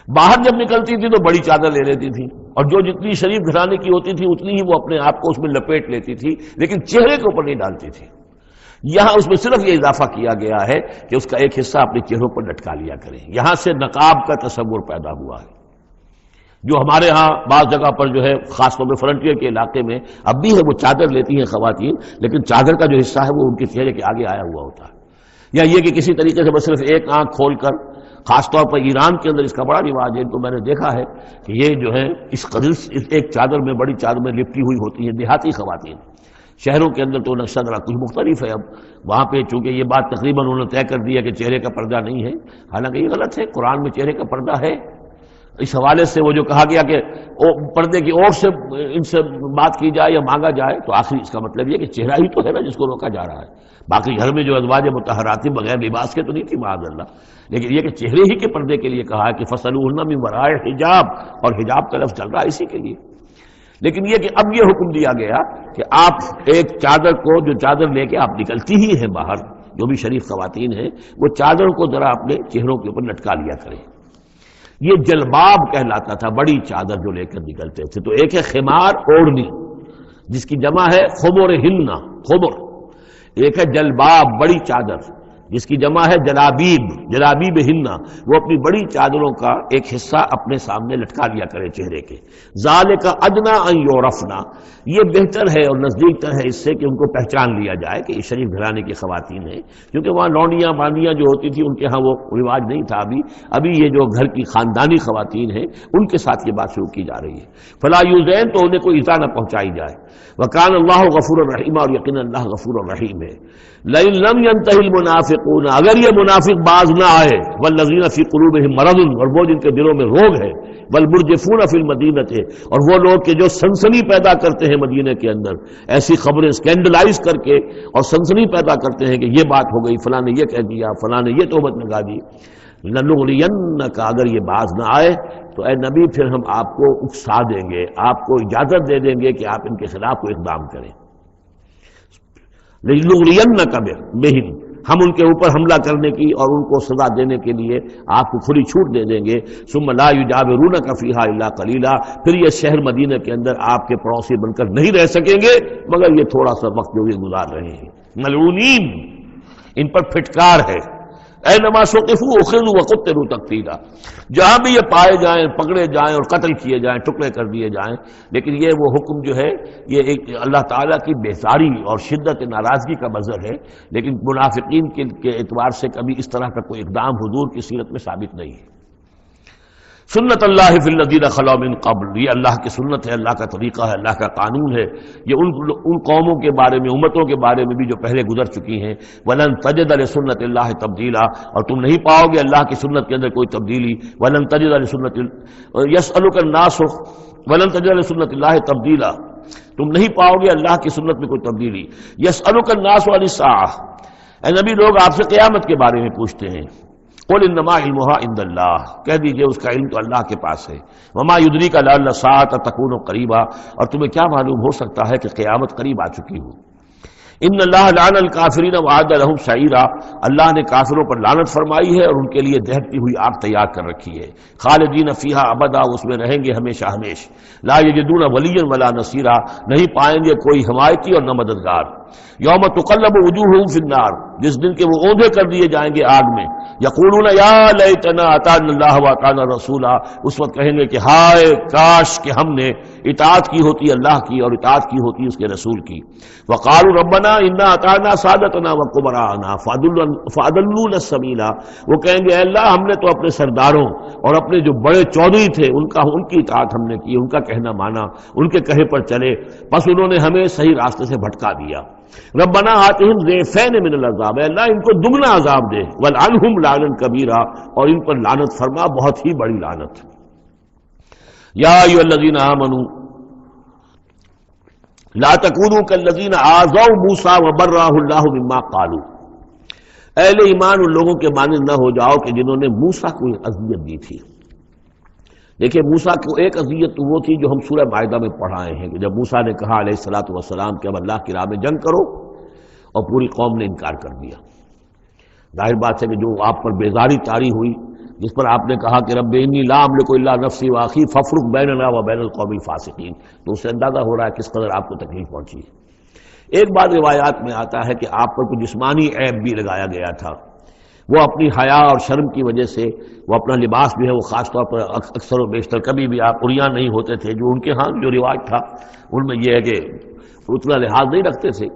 [SPEAKER 1] باہر جب نکلتی تھی تو بڑی چادر لے لیتی تھی، اور جو جتنی شریف گھرانے کی ہوتی تھی اتنی ہی وہ اپنے آپ کو اس میں لپیٹ لیتی تھی، لیکن چہرے کے اوپر نہیں ڈالتی تھی. یہاں اس میں صرف یہ اضافہ کیا گیا ہے کہ اس کا ایک حصہ اپنے چہروں پر لٹکا لیا کریں. یہاں سے نقاب کا تصور پیدا ہوا ہے، جو ہمارے ہاں بعض جگہ پر جو ہے خاص طور پہ فرنٹیئر کے علاقے میں اب بھی ہے، وہ چادر لیتی ہیں خواتین، لیکن چادر کا جو حصہ ہے وہ ان کے چہرے کے آگے آیا ہوا ہوتا ہے. یا یہ کہ کسی طریقے سے بس صرف ایک آنکھ کھول کر، خاص طور پر ایران کے اندر اس کا بڑا رواج ہے، تو میں نے دیکھا ہے کہ یہ جو ہے اس قدر ایک چادر میں، بڑی چادر میں لپٹی ہوئی ہوتی ہے دیہاتی خواتین. شہروں کے اندر تو نقشہ ذرا کچھ مختلف ہے. اب وہاں پہ چونکہ یہ بات تقریباً انہوں نے طے کر دیا کہ چہرے کا پردہ نہیں ہے، حالانکہ یہ غلط ہے. قرآن میں چہرے کا پردہ ہے. اس حوالے سے وہ جو کہا گیا کہ پردے کی اور سے ان سے بات کی جائے یا مانگا جائے، تو آخری اس کا مطلب یہ کہ چہرہ ہی تو ہے نا جس کو روکا جا رہا ہے. باقی گھر میں جو ازواج مطہرات بغیر لباس کے تو نہیں تھی معاذ اللہ، لیکن یہ کہ چہرے ہی کے پردے کے لیے کہا ہے کہ فَصَلُوهُنَّ مِن وَرَاءِ حجاب، اور حجاب کا لفظ چل رہا ہے اسی کے لیے. لیکن یہ کہ اب یہ حکم دیا گیا کہ آپ ایک چادر کو، جو چادر لے کے آپ نکلتی ہی ہیں باہر، جو بھی شریف خواتین ہیں، وہ چادر کو ذرا اپنے چہروں کے اوپر لٹکا لیا کریں. یہ جلباب کہلاتا تھا، بڑی چادر جو لے کر نکلتے تھے. تو ایک ہے خمار اوڑھنی جس کی جمع ہے خمرہن، خمر. ایک ہے جلباب بڑی چادر جس کی جمع ہے جلابیب، جلابیب ہننا. وہ اپنی بڑی چادروں کا ایک حصہ اپنے سامنے لٹکا لیا کرے چہرے کے. ذالک ادنیٰ ان یعرفنا، یہ بہتر ہے اور نزدیک تر ہے اس سے کہ ان کو پہچان لیا جائے کہ یہ شریف گھرانے کی خواتین ہیں، کیونکہ وہاں لونڈیاں باندیاں جو ہوتی تھی ان کے ہاں وہ رواج نہیں تھا. ابھی یہ جو گھر کی خاندانی خواتین ہیں ان کے ساتھ یہ بات شروع کی جا رہی ہے. فلا یؤذین، تو انہیں کوئی ایذا نہ پہنچائی جائے. وکان اللہ غفور الرحیم، اور یقینا اللہ غفور الرحیم ہے. لئن لم ينتهِ المنافقون، اگر یہ منافق باز نہ آئے، والذین فی قلوبہم مرض، اور وہ جن کے دلوں میں روگ ہے، والمرجفون فی المدینۃ، اور وہ لوگ کہ جو سنسنی پیدا کرتے ہیں مدینے کے اندر، ایسی خبریں اسکینڈلائز کر کے اور سنسنی پیدا کرتے ہیں کہ یہ بات ہو گئی، فلاں نے یہ کہہ دیا، فلاں نے یہ تہمت لگا دی. لنغرینک، اگر یہ باز نہ آئے تو اے نبی پھر ہم آپ کو اکسا دیں گے، آپ کو اجازت دے دیں گے کہ آپ ان کے خلاف کوئی اقدام کریں. لنغرینک بہم، ہم ان کے اوپر حملہ کرنے کی اور ان کو سزا دینے کے لیے آپ کو کھلی چھوٹ دے دیں گے. ثم لا یجاورونک فیہا الا قلیلا، پھر یہ شہر مدینہ کے اندر آپ کے پڑوسی بن کر نہیں رہ سکیں گے مگر یہ تھوڑا سا وقت جو یہ گزار رہے ہیں. ملعونین، ان پر پھٹکار ہے. اینما ثقفوا اخذوا وقتلوا تقتیلا، جہاں بھی یہ پائے جائیں، پکڑے جائیں اور قتل کیے جائیں، ٹکڑے کر دیے جائیں. لیکن یہ وہ حکم جو ہے یہ ایک اللہ تعالیٰ کی بیزاری اور شدت ناراضگی کا مظہر ہے، لیکن منافقین کے اعتبار سے کبھی اس طرح کا کوئی اقدام حضور کی سیرت میں ثابت نہیں ہے. سنت اللہ فی الذین خلوا من قبل، یہ اللہ کی سنت ہے، اللہ کا طریقہ ہے، اللہ کا قانون ہے. یہ ان قوموں کے بارے میں، امتوں کے بارے میں بھی جو پہلے گزر چکی ہیں. ولن تجد لسنت اللہ تبدیلا، اور تم نہیں پاؤ گے اللہ کی سنت کے اندر کوئی تبدیلی. ولن تجد لسنت یسألک الناس، ولن تجد لسنت اللہ تبدیلا، تم نہیں پاؤ گے اللہ کی سنت میں کوئی تبدیلی. یسألک الناس عن الساعہ، اے نبی لوگ آپ سے قیامت کے بارے میں پوچھتے ہیں. قل انما علمها عند اللہ، کہہ دیجئے اس کا علم تو اللہ کے پاس ہے. وما یدریک لعل الساعة تکون قریبا، اور تمہیں کیا معلوم ہو سکتا ہے کہ قیامت قریب آ چکی ہو. ان اللہ لعن الکافرین وعد لهم سعیرا، اللہ نے کافروں پر لعنت فرمائی ہے اور ان کے لیے دہتی ہوئی آگ تیار کر رکھی ہے. خالدین فیہا ابدا، اس میں رہیں گے ہمیشہ ہمیش. لا یجدون ولیا ولا نصیرا، نہیں پائیں گے کوئی حمایتی اور نہ مددگار. یوم تقلب وجوہہم فی النار، جس دن کے وہ اوندھے کر دیے جائیں گے آگ میں. یقولون یا لیتنا اطعنا اللہ واطعنا الرسول، اس وقت کہیں گے کہ ہائے کاش کہ ہم نے اطاعت کی ہوتی اللہ کی اور اطاعت کی ہوتی اس کے رسول کی. وقالوا ربنا انا اطعنا سادتنا وکبراءنا فاضلونا السبیل، وہ کہیں گے اے اللہ ہم نے تو اپنے سرداروں اور اپنے جو بڑے چودھری تھے ان کی اطاعت ہم نے کی، ان کا کہنا مانا، ان کے کہے پر چلے، بس انہوں نے ہمیں صحیح راستے سے بھٹکا دیا. ربنا آتہم ضعفین من العذاب، اے اللہ ان کو دگنا عذاب دے. والعنہم لعنا کبیرا، اور ان پر لعنت فرما بہت ہی بڑی لعنت. یا ایھا الذین آمنوا لا تکونوا کالذین آذوا موسیٰ وبرأہ اللہ مما قالوا، اہل ایمان ان لوگوں کے مانند نہ ہو جاؤ کہ جنہوں نے موسیٰ کو اذیت دی تھی، دیکھیں موسیٰ کو ایک اذیت تو وہ تھی جو ہم سورہ مائدہ میں پڑھائے ہیں کہ جب موسیٰ نے کہا علیہ الصلوۃ والسلام کہ اب اللہ کی راہ میں جنگ کرو، اور پوری قوم نے انکار کر دیا۔ ظاہر بات ہے کہ جو آپ پر بیزاری طاری ہوئی، جس پر آپ نے کہا کہ رب انی لا املک الا نفسی واخی فافرق بیننا وبین القوم الفاسقین، تو اس سے اندازہ ہو رہا ہے کس قدر آپ کو تکلیف پہنچی ہے۔ ایک بات روایات میں آتا ہے کہ آپ پر کوئی جسمانی عیب بھی لگایا گیا تھا، وہ اپنی حیا اور شرم کی وجہ سے وہ اپنا لباس بھی ہے وہ خاص طور پر اکثر و بیشتر کبھی بھی آپ عریان نہیں ہوتے تھے، جو ان کے ہاں جو رواج تھا ان میں یہ ہے کہ اتنا لحاظ نہیں رکھتے تھے،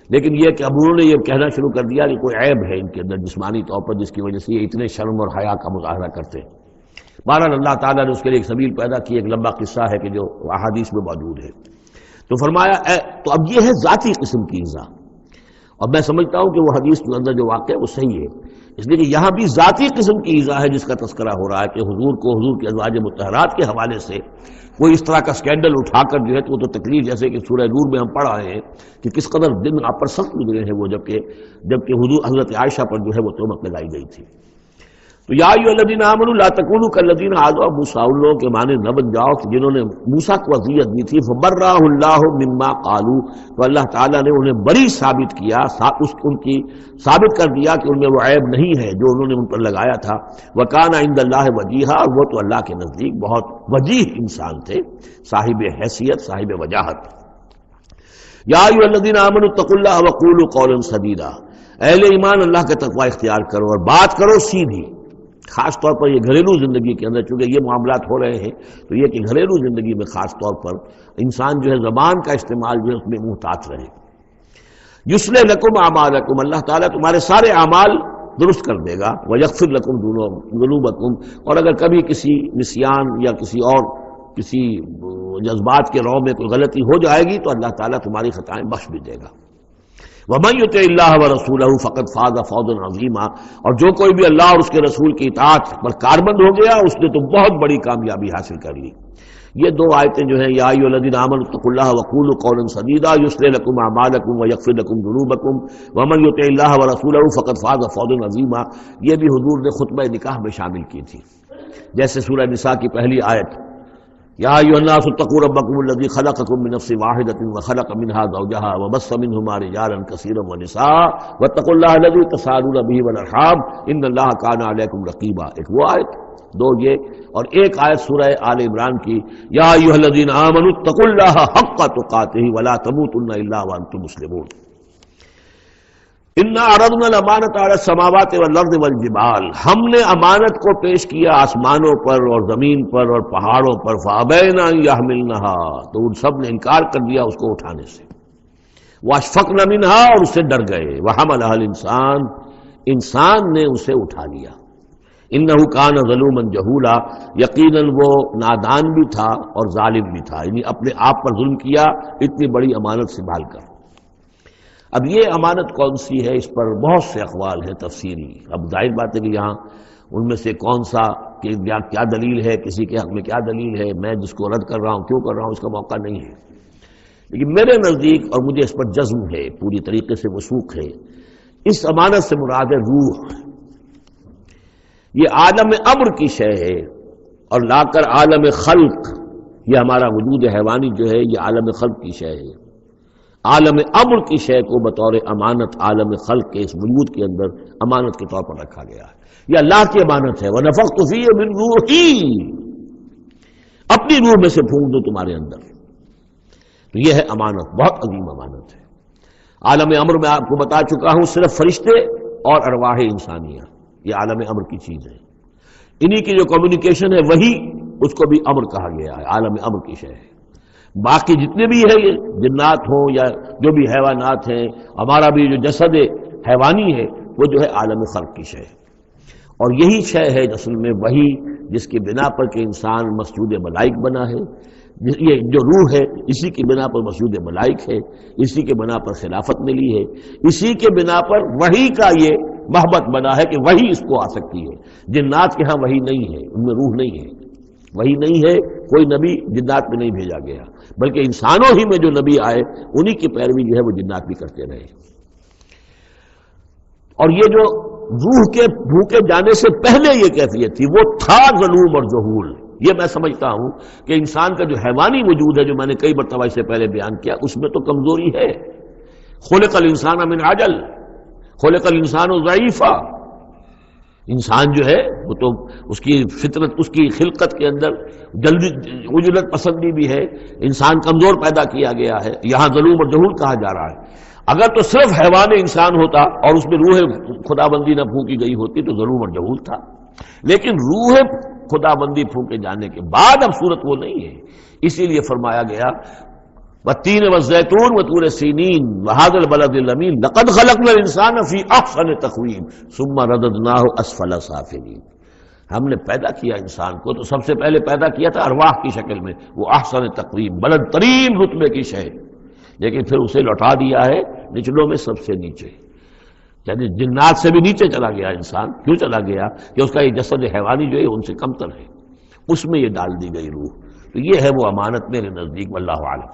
[SPEAKER 1] لیکن یہ کہ اب انہوں نے یہ کہنا شروع کر دیا کہ کوئی عیب ہے ان کے اندر جسمانی طور پر جس کی وجہ سے یہ اتنے شرم اور حیا کا مظاہرہ کرتے ہیں۔ بہرحال اللہ تعالیٰ نے اس کے لیے ایک سبیل پیدا کی، ایک لمبا قصہ ہے کہ جو احادیث میں موجود ہے۔ تو فرمایا تو اب یہ ہے ذاتی قسم کی ایذا، اور میں سمجھتا ہوں کہ وہ حدیث کے اندر جو واقع ہے وہ صحیح ہے، اس لیے کہ یہاں بھی ذاتی قسم کی ایذا ہے جس کا تذکرہ ہو رہا ہے کہ حضور کو حضور کے ازواج مطہرات کے حوالے سے کوئی اس طرح کا سکینڈل اٹھا کر جو ہے تو وہ تو تکلیف، جیسے کہ سورہ نور میں ہم پڑھ رہے ہیں کہ کس قدر دن آپ پر سخت گزرے ہیں وہ، جبکہ حضور حضرت عائشہ پر جو ہے وہ تہمت لگائی گئی تھی۔ تو یا ایھا الذین آمنوا لا تکونوا کالذین آذوا موسیٰ، ان لوگوں کے معنی نہ بن جاؤ کہ جنہوں نے موسیٰ کو اذیت دی تھی، فبرأہ اللہ مما قالوا، تو اللہ تعالیٰ نے انہیں بری ثابت کیا، ان کی ثابت کر دیا کہ ان میں وہ عیب نہیں ہے جو انہوں نے ان پر لگایا تھا۔ وکان عند اللہ وجیہا، اور وہ تو اللہ کے نزدیک بہت وجیح انسان تھے، صاحب حیثیت، صاحب وجاہت۔ یا ایھا الذین آمنوا اتقوا اللہ وقولوا قولا سدیدا، اہل ایمان اللہ کا تقوی اختیار کرو اور بات کرو سیدھی، خاص طور پر یہ گھریلو زندگی کے اندر چونکہ یہ معاملات ہو رہے ہیں تو یہ کہ گھریلو زندگی میں خاص طور پر انسان جو ہے زبان کا استعمال جو ہے اس میں محتاط رہے۔ یصلح لکم اعمالکم، اللہ تعالیٰ تمہارے سارے اعمال درست کر دے گا، ویغفر لکم ذنوبکم، اور اگر کبھی کسی نسیان یا کسی جذبات کے رو میں کوئی غلطی ہو جائے گی تو اللہ تعالیٰ تمہاری خطائیں بخش بھی دے گا۔ وَمَن يُطِعِ اللَّهَ وَرَسُولَهُ فَقَدْ فَازَ فَوْزًا عَظِيمًا، اور جو کوئی بھی اللہ اور اس کے رسول کی اطاعت پر کاربند ہو گیا اس نے تو بہت بڑی کامیابی حاصل کر لی۔ یہ دو آیتیں جو ہیں، یا ایھا الذین آمنوا اتقوا اللہ وقولوا قولا سدیدا یصلح لکم اعمالکم ویغفر لکم ذنوبکم ومن یطع اللہ ورسولہ فقد فاز فوزا عظیما، یہ بھی حضور نے خطبہ نکاح میں شامل کی تھی، جیسے سورہ نساء کی پہلی آیت، یا ایھا الناس اتقوا ربکم الذی خلقکم من نفس واحدۃ وخلق منها زوجها وبث منهما رجالا کثیرا ونساء واتقوا اللہ الذی تساءلون به والارحام ان اللہ کان علیکم رقیبا، ایک وہ آیت، دو یہ، اور ایک آیت سورہ آل عمران کی، یا ایھا الذین آمنوا اتقوا اللہ حق تقاتہ ولا تموتن الا وانتم مسلمون۔ انا عرضنا الامانۃ علی السماوات والارض والجبال، ہم نے امانت کو پیش کیا آسمانوں پر اور زمین پر اور پہاڑوں پر، فابین ان یحملنها، تو ان سب نے انکار کر دیا اس کو اٹھانے سے، واشفقن منها، اور اس سے ڈر گئے، وحملها الانسان، انسان نے اسے اٹھا لیا، انه کان ظلوما جہولا، یقیناً وہ نادان بھی تھا اور ظالم بھی تھا، یعنی اپنے آپ پر ظلم کیا اتنی بڑی امانت سنبھال کر۔ اب یہ امانت کون سی ہے، اس پر بہت سے اقوال ہیں تفسیری، اب ظاہر بات ہے کہ یہاں ان میں سے کون سا کہ کیا دلیل ہے، کسی کے حق میں کیا دلیل ہے، میں جس کو رد کر رہا ہوں کیوں کر رہا ہوں اس کا موقع نہیں ہے، لیکن میرے نزدیک اور مجھے اس پر جزم ہے، پوری طریقے سے وثوق ہے، اس امانت سے مراد ہے روح، یہ عالم امر کی شے ہے، اور لا کر عالم خلق، یہ ہمارا وجود حیوانی جو ہے یہ عالم خلق کی شے ہے، عالم امر کی شے کو بطور امانت عالم خلق کے اس وجود کے اندر امانت کے طور پر رکھا گیا ہے، یہ اللہ کی امانت ہے، وَنَفَخْتُ فِيهِ مِن رُوحِي، اپنی روح میں سے پھونک دو تمہارے اندر، تو یہ ہے امانت، بہت عظیم امانت ہے۔ عالم امر میں آپ کو بتا چکا ہوں صرف فرشتے اور ارواح انسانیہ، یہ عالم امر کی چیز ہے، انہی کی جو کمیونیکیشن ہے وہی اس کو بھی امر کہا گیا ہے، عالم امر کی شے ہے۔ باقی جتنے بھی ہے یہ جنات ہوں یا جو بھی حیوانات ہیں، ہمارا بھی جو جسد حیوانی ہے وہ جو ہے عالم خلق کی شے ہے، اور یہی شے ہے اصل میں وہی جس کی بنا پر کہ انسان مسجود ملائک بنا ہے، یہ جو روح ہے اسی کی بنا پر مسجود ملائک ہے، اسی کے بنا پر خلافت ملی ہے، اسی کے بنا پر وحی کا یہ محبت بنا ہے کہ وحی اس کو آ سکتی ہے، جنات کے ہاں وحی نہیں ہے، ان میں روح نہیں ہے، وہی نہیں ہے، کوئی نبی جنات میں نہیں بھیجا گیا، بلکہ انسانوں ہی میں جو نبی آئے انہی کی پیروی جو ہے وہ جنات بھی کرتے رہے، اور یہ جو روح کے بھوکے جانے سے پہلے یہ کیفیت تھی وہ تھا ظلوم اور جہول، یہ میں سمجھتا ہوں کہ انسان کا جو حیوانی وجود ہے، جو میں نے کئی مرتبہ اس سے پہلے بیان کیا، اس میں تو کمزوری ہے۔ خلق الانسان من عجل، خلق الانسان ضعیفا، انسان جو ہے وہ تو اس کی فطرت، اس کی خلقت کے اندر جلدی عجلت پسندی بھی ہے، انسان کمزور پیدا کیا گیا ہے، یہاں ظلوم اور جہول کہا جا رہا ہے۔ اگر تو صرف حیوان انسان ہوتا اور اس میں روح خدا بندی نہ پھونکی گئی ہوتی تو ظلوم اور جہول تھا، لیکن روح خدا بندی پھونکے جانے کے بعد اب صورت وہ نہیں ہے، اسی لیے فرمایا گیا والتین والزیتون وطور سینین وہذا البلد الامین لقد خلقنا الانسان فی احسن تقویم ثم رددناہ اسفل سافلین۔ ہم نے پیدا کیا انسان کو تو سب سے پہلے پیدا کیا تھا ارواح کی شکل میں، وہ احسن تقویم، بلند ترین رتبے کی شے، لیکن پھر اسے لوٹا دیا ہے نچلوں میں سب سے نیچے، یعنی جنات سے بھی نیچے چلا گیا انسان۔ کیوں چلا گیا؟ کہ اس کا یہ جسد حیوانی جو ہے ان سے کمتر ہے، اس میں یہ ڈال دی گئی روح۔ تو یہ ہے وہ امانت میرے نزدیک، واللہ عالم۔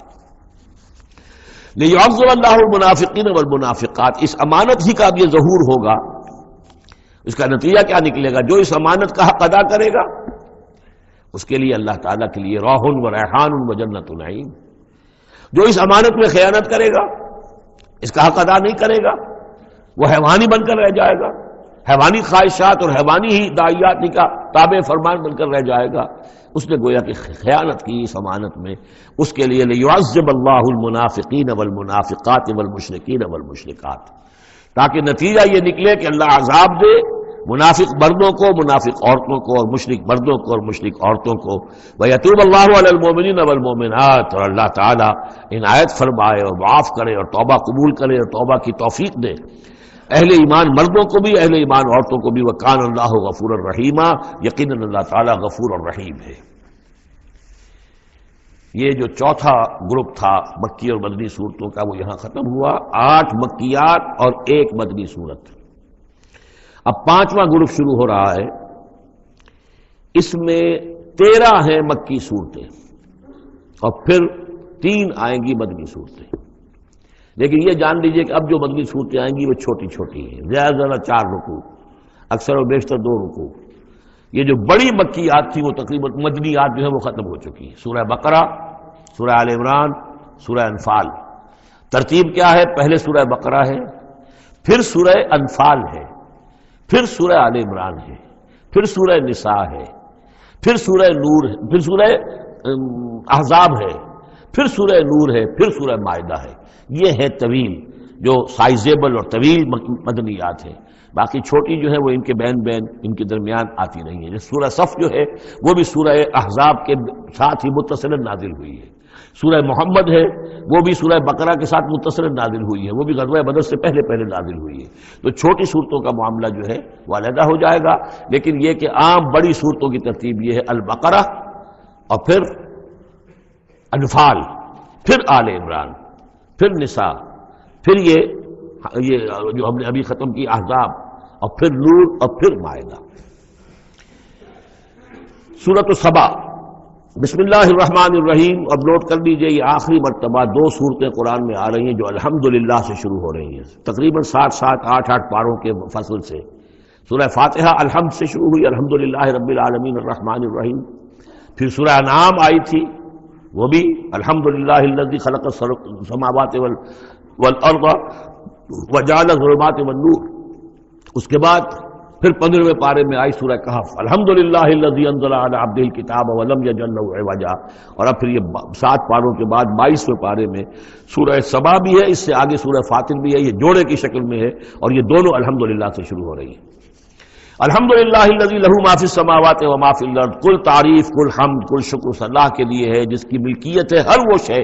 [SPEAKER 1] لیعذب اللہ المنافقین والمنافقات، اس امانت ہی کا اب یہ ظہور ہوگا۔ اس کا نتیجہ کیا نکلے گا؟ جو اس امانت کا حق ادا کرے گا اس کے لیے اللہ تعالیٰ کے لیے روح و ریحان و جنت نعیم۔ جو اس امانت میں خیانت کرے گا، اس کا حق ادا نہیں کرے گا، وہ حیوانی بن کر رہ جائے گا، حیوانی خواہشات اور حیوانی ہی داعیات کا تابع فرمان بن کر رہ جائے گا۔ اس نے گویا کہ خیانت کی اس امانت میں، اس کے لیے لیعذب اللہ المنافقین والمنافقات والمشرکین والمشرکات، تاکہ نتیجہ یہ نکلے کہ اللہ عذاب دے منافق مردوں کو، منافق عورتوں کو، اور مشرک مردوں کو اور مشرک عورتوں کو۔ وَيَتُوبَ اللَّهُ عَلَى الْمُؤْمِنِينَ وَالْمُؤْمِنَاتِ، اور اللہ تعالیٰ عنایت فرمائے اور معاف کرے اور توبہ قبول کرے اور توبہ کی توفیق دے اہل ایمان مردوں کو بھی، اہل ایمان عورتوں کو بھی۔ وَكَانَ اللَّهُ غَفُورًا رَحِيمًا، یقیناً اللہ تعالیٰ غفور اور رحیم ہے۔ یہ جو چوتھا گروپ تھا مکی اور مدنی صورتوں کا وہ یہاں ختم ہوا، 8 مکیات اور 1 مدنی صورت۔ اب 5واں گروپ شروع ہو رہا ہے، اس میں 13 ہیں مکی صورتیں اور پھر 3 آئیں گی مدنی صورتیں، لیکن یہ جان لیجئے کہ اب جو مدنی صورتیں آئیں گی وہ چھوٹی چھوٹی ہیں، زیادہ سے زیادہ 4 رکوع، اکثر و بیشتر 2 رکوع۔ یہ جو بڑی مکیات تھی وہ تقریباً مدنیات جو ہیں وہ ختم ہو چکی ہیں، سورہ بقرہ، سورہ آل عمران، سورہ انفال۔ ترتیب کیا ہے؟ پہلے سورہ بقرہ ہے، پھر سورہ انفال ہے، پھر سورہ آل عمران ہے، پھر سورہ نساء ہے، پھر سورہ نور ہے، پھر سورہ احزاب ہے، پھر سورہ نور ہے، پھر سورہ مائدہ ہے۔ یہ ہے طویل، جو سائزیبل اور طویل مدنیات ہیں۔ باقی چھوٹی جو ہے وہ ان کے بین ان کے درمیان آتی نہیں ہے۔ جیسے سورہ صف جو ہے وہ بھی سورہ احزاب کے ساتھ ہی متصلاً نازل ہوئی ہے۔ سورہ محمد ہے وہ بھی سورہ بقرہ کے ساتھ متصلاً نازل ہوئی ہے، وہ بھی غزوہ بدر سے پہلے نازل ہوئی ہے۔ تو چھوٹی صورتوں کا معاملہ جو ہے وہ علیحدہ ہو جائے گا، لیکن یہ کہ عام بڑی صورتوں کی ترتیب یہ ہے البقرہ اور پھر انفال، پھر آل عمران، پھر نساء، پھر یہ جو ہم نے ابھی ختم کی احزاب، اور پھر نور اور پھر مائدہ۔ سورۃ السبا، بسم اللہ الرحمن الرحیم۔ اب نوٹ کر لیجئے یہ آخری مرتبہ 2 صورتیں قرآن میں آ رہی ہیں جو الحمدللہ سے شروع ہو رہی ہیں، تقریباً 8 پاروں کے فصل سے۔ سورہ فاتحہ الحمد سے شروع ہوئی، الحمدللہ رب العالمین الرحمن الرحیم۔ پھر سورہ انعام آئی تھی، وہ بھی الحمدللہ الذی خلق السماوات والارض وجعل الظلمات والنور۔ اس کے بعد پھر 15ویں پارے میں آئی سورہ کہف، الحمدللہ الذی انزل علی عبدہ الکتاب ولم یجعل لہ عوجا۔ اور اب پھر یہ 7 پاروں کے بعد 22ویں پارے میں سورہ سبا بھی ہے، اس سے آگے سورہ فاطر بھی ہے، یہ جوڑے کی شکل میں ہے اور یہ دونوں الحمدللہ سے شروع ہو رہی ہیں۔ الحمدللہ الذی لہ ما فی السماوات و ما فی الارض، کل تعریف، کل حمد، کل شکر اللہ کے لیے ہے جس کی ملکیت ہے ہر وہ شے،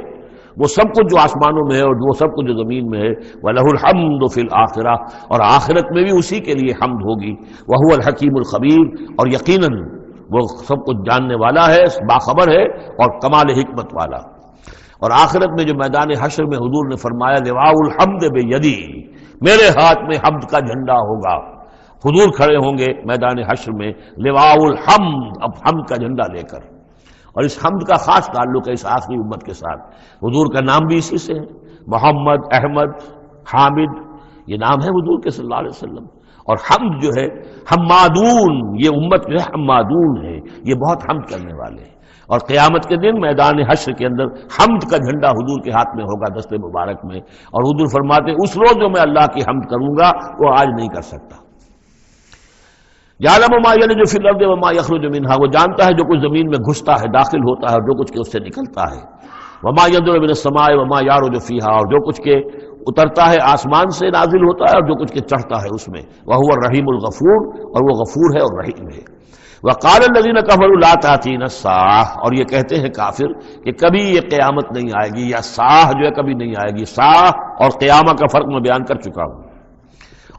[SPEAKER 1] وہ سب کچھ جو آسمانوں میں ہے اور وہ سب کچھ جو زمین میں ہے۔ وَلَهُ الْحَمْدُ فِي الْآخِرَةِ، اور آخرت میں بھی اسی کے لیے حمد ہوگی۔ وَهُوَ الْحَكِيمُ الْخَبِيرُ، اور یقیناً وہ سب کچھ جاننے والا ہے، باخبر ہے اور کمال حکمت والا۔ اور آخرت میں جو میدان حشر میں حضور نے فرمایا لِوَاءُ الْحَمْدِ بِيَدِي، میرے ہاتھ میں حمد کا جھنڈا ہوگا۔ حضور کھڑے ہوں گے میدان حشر میں لِوَاءُ الْحَمْدِ، اب حمد کا جھنڈا لے کر۔ اور اس حمد کا خاص تعلق ہے اس آخری امت کے ساتھ۔ حضور کا نام بھی اسی سے ہے، محمد، احمد، حامد، یہ نام ہے حضور کے صلی اللہ علیہ وسلم۔ اور حمد جو ہے حمادون، یہ امت جو ہے حمادون ہے، یہ بہت حمد کرنے والے ہیں، اور قیامت کے دن میدان حشر کے اندر حمد کا جھنڈا حضور کے ہاتھ میں ہوگا دست مبارک میں، اور حضور فرماتے ہیں اس روز جو میں اللہ کی حمد کروں گا وہ آج نہیں کر سکتا۔ یعلم ما یلج فی الارض وما یخرج منها، وہ جانتا ہے جو کچھ زمین میں گھستا ہے، داخل ہوتا ہے، اور جو کچھ کہ اس سے نکلتا ہے۔ وما ينزل من السماء وما يعرج فيها، اور جو کچھ کہ اترتا ہے آسمان سے نازل ہوتا ہے، اور جو کچھ کہ چڑھتا ہے اس میں۔ وهو الرحیم الغفور، اور وہ غفور ہے اور رحیم ہے۔ وقال الذين كفروا لا تأتينا الساعة، اور یہ کہتے ہیں کافر کہ کبھی یہ قیامت نہیں آئے گی، یا ساعہ جو ہے کبھی نہیں آئے گی۔ ساعہ اور قیامت کا فرق میں بیان کر چکا ہوں،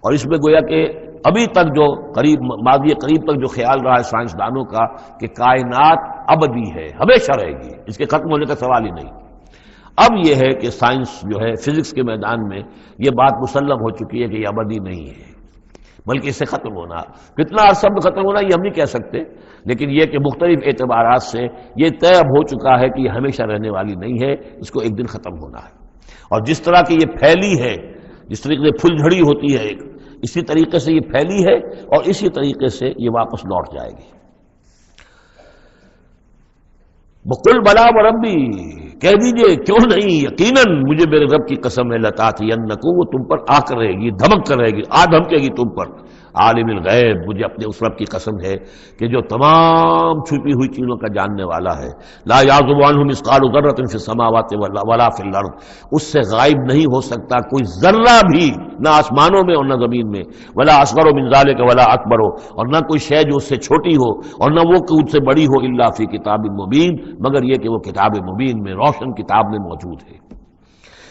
[SPEAKER 1] اور اس میں گویا کہ ابھی تک جو قریب ماضی قریب تک جو خیال رہا ہے سائنسدانوں کا کہ کائنات ابدی ہے، ہمیشہ رہے گی، اس کے ختم ہونے کا سوال ہی نہیں۔ اب یہ ہے کہ سائنس جو ہے فزکس کے میدان میں یہ بات مسلم ہو چکی ہے کہ یہ ابدی نہیں ہے، بلکہ اس سے ختم ہونا، کتنا عرصہ میں ختم ہونا یہ ہم نہیں کہہ سکتے، لیکن یہ کہ مختلف اعتبارات سے یہ طے اب ہو چکا ہے کہ یہ ہمیشہ رہنے والی نہیں ہے، اس کو ایک دن ختم ہونا ہے۔ اور جس طرح کی یہ پھیلی ہے، جس طریقے سے پھل جھڑی ہوتی ہے ایک، اسی طریقے سے یہ پھیلی ہے، اور اسی طریقے سے یہ واپس لوٹ جائے گی۔ بقل بلا وربی، کہہ دیجئے کیوں نہیں، یقیناً مجھے میرے رب کی قسم ہے، لتاتینکم، وہ تم پر آ کر رہے گی، دھمک کر رہے گی، دھمکے گی تم پر۔ عالم الغیب، مجھے اپنے اس رب کی قسم ہے کہ جو تمام چھپی ہوئی چیزوں کا جاننے والا ہے۔ لا یعزب عنہ مثقال ذرۃ فی السماوات ولا فی الارض، اس سے غائب نہیں ہو سکتا کوئی ذرہ بھی، نہ آسمانوں میں اور نہ زمین میں۔ ولا اصغر من ذلک ولا اکبر، اور نہ کوئی شے جو اس سے چھوٹی ہو اور نہ وہ کہ اس سے بڑی ہو، الا فی کتاب مبین، مگر یہ کہ وہ کتاب مبین میں، روشن کتاب میں موجود ہے۔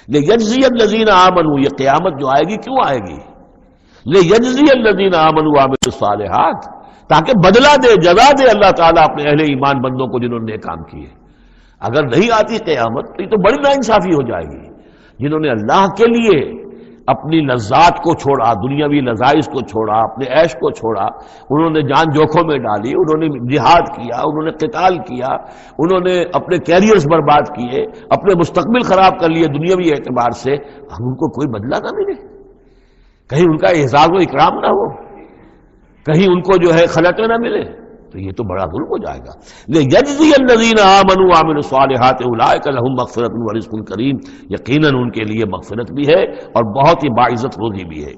[SPEAKER 1] لیجزی الذین آمنوا، یہ قیامت جو آئے گی کیوں آئے گی؟ لیجزی الذین آمنوا وعملوا الصالحات، تاکہ بدلہ دے، جزا دے اللہ تعالیٰ اپنے اہل ایمان بندوں کو جنہوں نے کام کیے۔ اگر نہیں آتی قیامت تو یہ تو بڑی ناانصافی ہو جائے گی۔ جنہوں نے اللہ کے لیے اپنی لذات کو چھوڑا، دنیاوی لذائذ کو چھوڑا، اپنے عیش کو چھوڑا، انہوں نے جان جوکھوں میں ڈالی، انہوں نے جہاد کیا، انہوں نے قتال کیا، انہوں نے اپنے کیریئرز برباد کیے، اپنے مستقبل خراب کر لیے دنیاوی اعتبار سے، ہم ان کو کوئی بدلہ نہ ملے، کہیں ان کا اعزاز و اکرام نہ ہو، کہیں ان کو جو ہے خلعتیں نہ ملے، تو یہ تو بڑا ظلم ہو جائے گا۔ لیجزی الذین آمنوا وعملوا الصالحات اولئک لهم مغفرۃ ورزق کریم، یقیناً ان کے لیے مغفرت بھی ہے اور بہت ہی باعزت روزی بھی ہے۔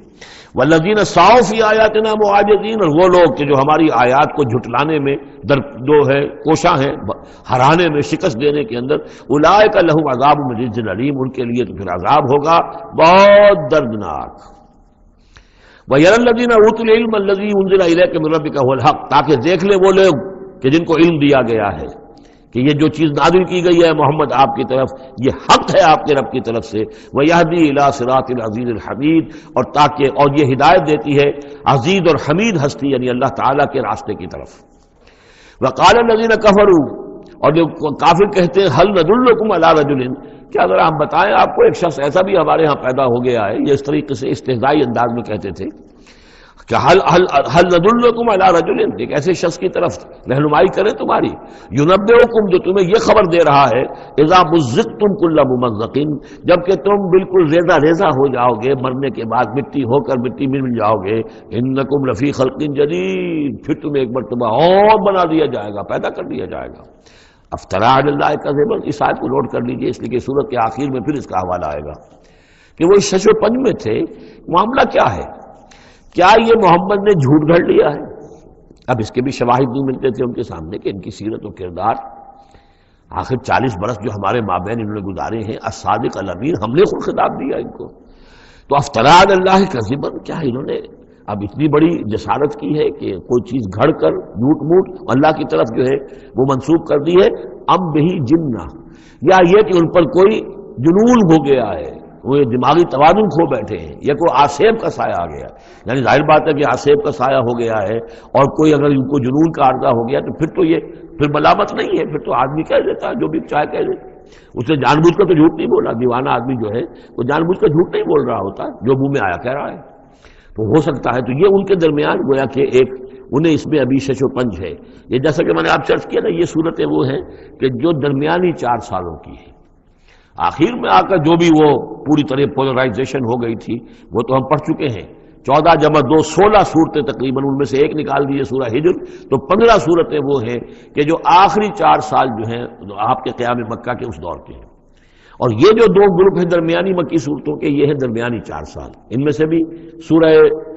[SPEAKER 1] والذین سعوا فی آیاتنا معاجزین، اور وہ لوگ کہ جو ہماری آیات کو جھٹلانے میں جو ہے کوشاں ہیں، ہرانے میں، شکست دینے کے اندر، اولئک لهم عذاب من رجز علیم، ان کے لیے تو پھر عذاب ہوگا بہت دردناک۔ وَيَرَى الَّذِينَ أُوتُوا الْعِلْمَ الَّذِي أُنزِلَ إِلَيْكَ مِن رَّبِّكَ هُوَ الْحَقُّ، تاکہ دیکھ لے وہ لوگ کہ جن کو علم دیا گیا ہے کہ یہ جو چیز نازل کی گئی ہے محمد آپ کی طرف، یہ حق ہے آپ کے رب کی طرف سے۔ وَيَهْدِي إِلَى صِرَاطِ الْعَزِيزِ الْحَمِيدِ، اور یہ ہدایت دیتی ہے عزیز اور حمید ہستی یعنی اللہ تعالیٰ کے راستے کی طرف۔ وَقَالَ الَّذِينَ كَفَرُوا، اور جو کافر کہتے ہیں هَلْ نَدُلُّكُمْ عَلَىٰ رَجُلٍ، کیا اگر ہم بتائیں آپ کو ایک شخص ایسا بھی ہمارے ہاں پیدا ہو گیا ہے، یہ اس طریقے سے استہزائی انداز میں کہتے تھے کہ هل ندلکم علی رجل، ایک ایسے شخص کی طرف رہنمائی کریں تمہاری، ینبئکم، جو تمہیں یہ خبر دے رہا ہے، اذا مزقتم کل ممزق، جبکہ تم بالکل ریزہ ریزہ ہو جاؤ گے، مرنے کے بعد مٹی ہو کر مٹی میں مل جاؤ گے، انکم لفی خلق جدید، پھر تمہیں ایک مرتبہ اور بنا دیا جائے گا، پیدا کر دیا جائے گا۔ افترا علی اللہ کذبا، اس آیت کو نوٹ کر لیجئے، اس لیے کہ سورت کے آخر میں پھر اس کا حوالہ آئے گا کہ وہ شش و پنج میں تھے، معاملہ کیا ہے؟ کیا یہ محمد نے جھوٹ گھڑ لیا ہے؟ اب اس کے بھی شواہد نہیں ملتے تھے ان کے سامنے کہ ان کی سیرت و کردار، آخر 40 برس جو ہمارے مابین انہوں نے گزارے ہیں، الصادق الامین، ہم نے خود خطاب دیا ان کو۔ تو افترا علی اللہ کذبا، کیا انہوں نے اب اتنی بڑی جسارت کی ہے کہ کوئی چیز گھڑ کر جھوٹ موٹ اللہ کی طرف جو ہے وہ منسوب کر دی ہے؟ اب بھی جنہ، یا یہ کہ ان پر کوئی جنون ہو گیا ہے، وہ دماغی توازن کھو بیٹھے ہیں، یا کوئی آسیب کا سایہ آ گیا، یعنی ظاہر بات ہے کہ آسیب کا سایہ ہو گیا ہے، اور کوئی اگر ان کو جنون کا عارضہ ہو گیا تو پھر تو یہ پھر ملامت نہیں ہے، پھر تو آدمی کہہ دیتا ہے جو بھی چاہے کہہ دے، اس نے جان بوجھ کر تو جھوٹ نہیں بولا، دیوانہ آدمی جو ہے وہ جان بوجھ کر جھوٹ نہیں بول رہا ہوتا، جو منہ میں آیا کہہ رہا ہے، تو ہو سکتا ہے۔ تو یہ ان کے درمیان گویا کہ ایک انہیں اس میں ابھی شش و پنج ہے، یہ جیسا کہ میں نے آپ چرچ کیا نا، یہ صورتیں وہ ہیں کہ جو درمیانی 4 سالوں کی ہے، آخر میں آ کر جو بھی وہ پوری طرح پولرائزیشن ہو گئی تھی وہ تو ہم پڑھ چکے ہیں 14 جمع 2 16 صورتیں تقریباً، ان میں سے ایک نکال دیجیے سورہ ہجر تو 15 صورتیں وہ ہیں کہ جو آخری 4 سال جو ہیں آپ کے قیام مکہ کے اس دور کے ہیں، اور یہ جو 2 گروپ ہیں درمیانی مکی صورتوں کے، یہ ہیں درمیانی 4 سال۔ ان میں سے بھی سورہ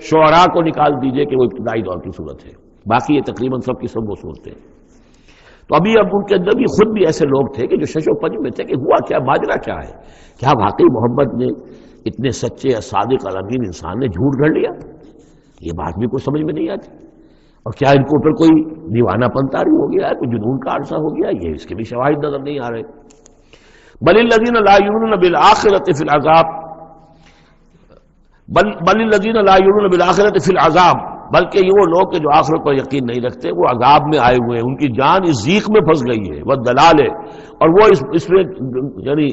[SPEAKER 1] شعراء کو نکال دیجئے کہ وہ ابتدائی دور کی صورت ہے، باقی یہ تقریباً سب کی سب وہ صورتیں ہیں۔ تو ابھی اب ان کے اندر بھی خود بھی ایسے لوگ تھے کہ جو شش و پنج میں تھے کہ ہوا کیا، ماجرا کیا ہے، کیا واقعی محمد نے اتنے سچے صادق الامین انسان نے جھوٹ گھڑ لیا؟ یہ بات بھی کوئی سمجھ میں نہیں آتی، اور کیا ان کے اوپر کوئی دیوانہ پن طاری ہو گیا ہے، کوئی جنون کا عرصہ ہو گیا، یہ اس کے بھی شواہد نظر نہیں آ رہے۔ بل الذین لا یؤمنون بالآخرۃ فی العذاب بل الذین لا یؤمنون بالآخرۃ فی العذاب، بلکہ یہ وہ لوگ کہ جو آخرت پر یقین نہیں رکھتے وہ عذاب میں آئے ہوئے ہیں، ان کی جان اس ضیق میں پھنس گئی ہے، وہ دلال ہے، اور وہ اس میں یعنی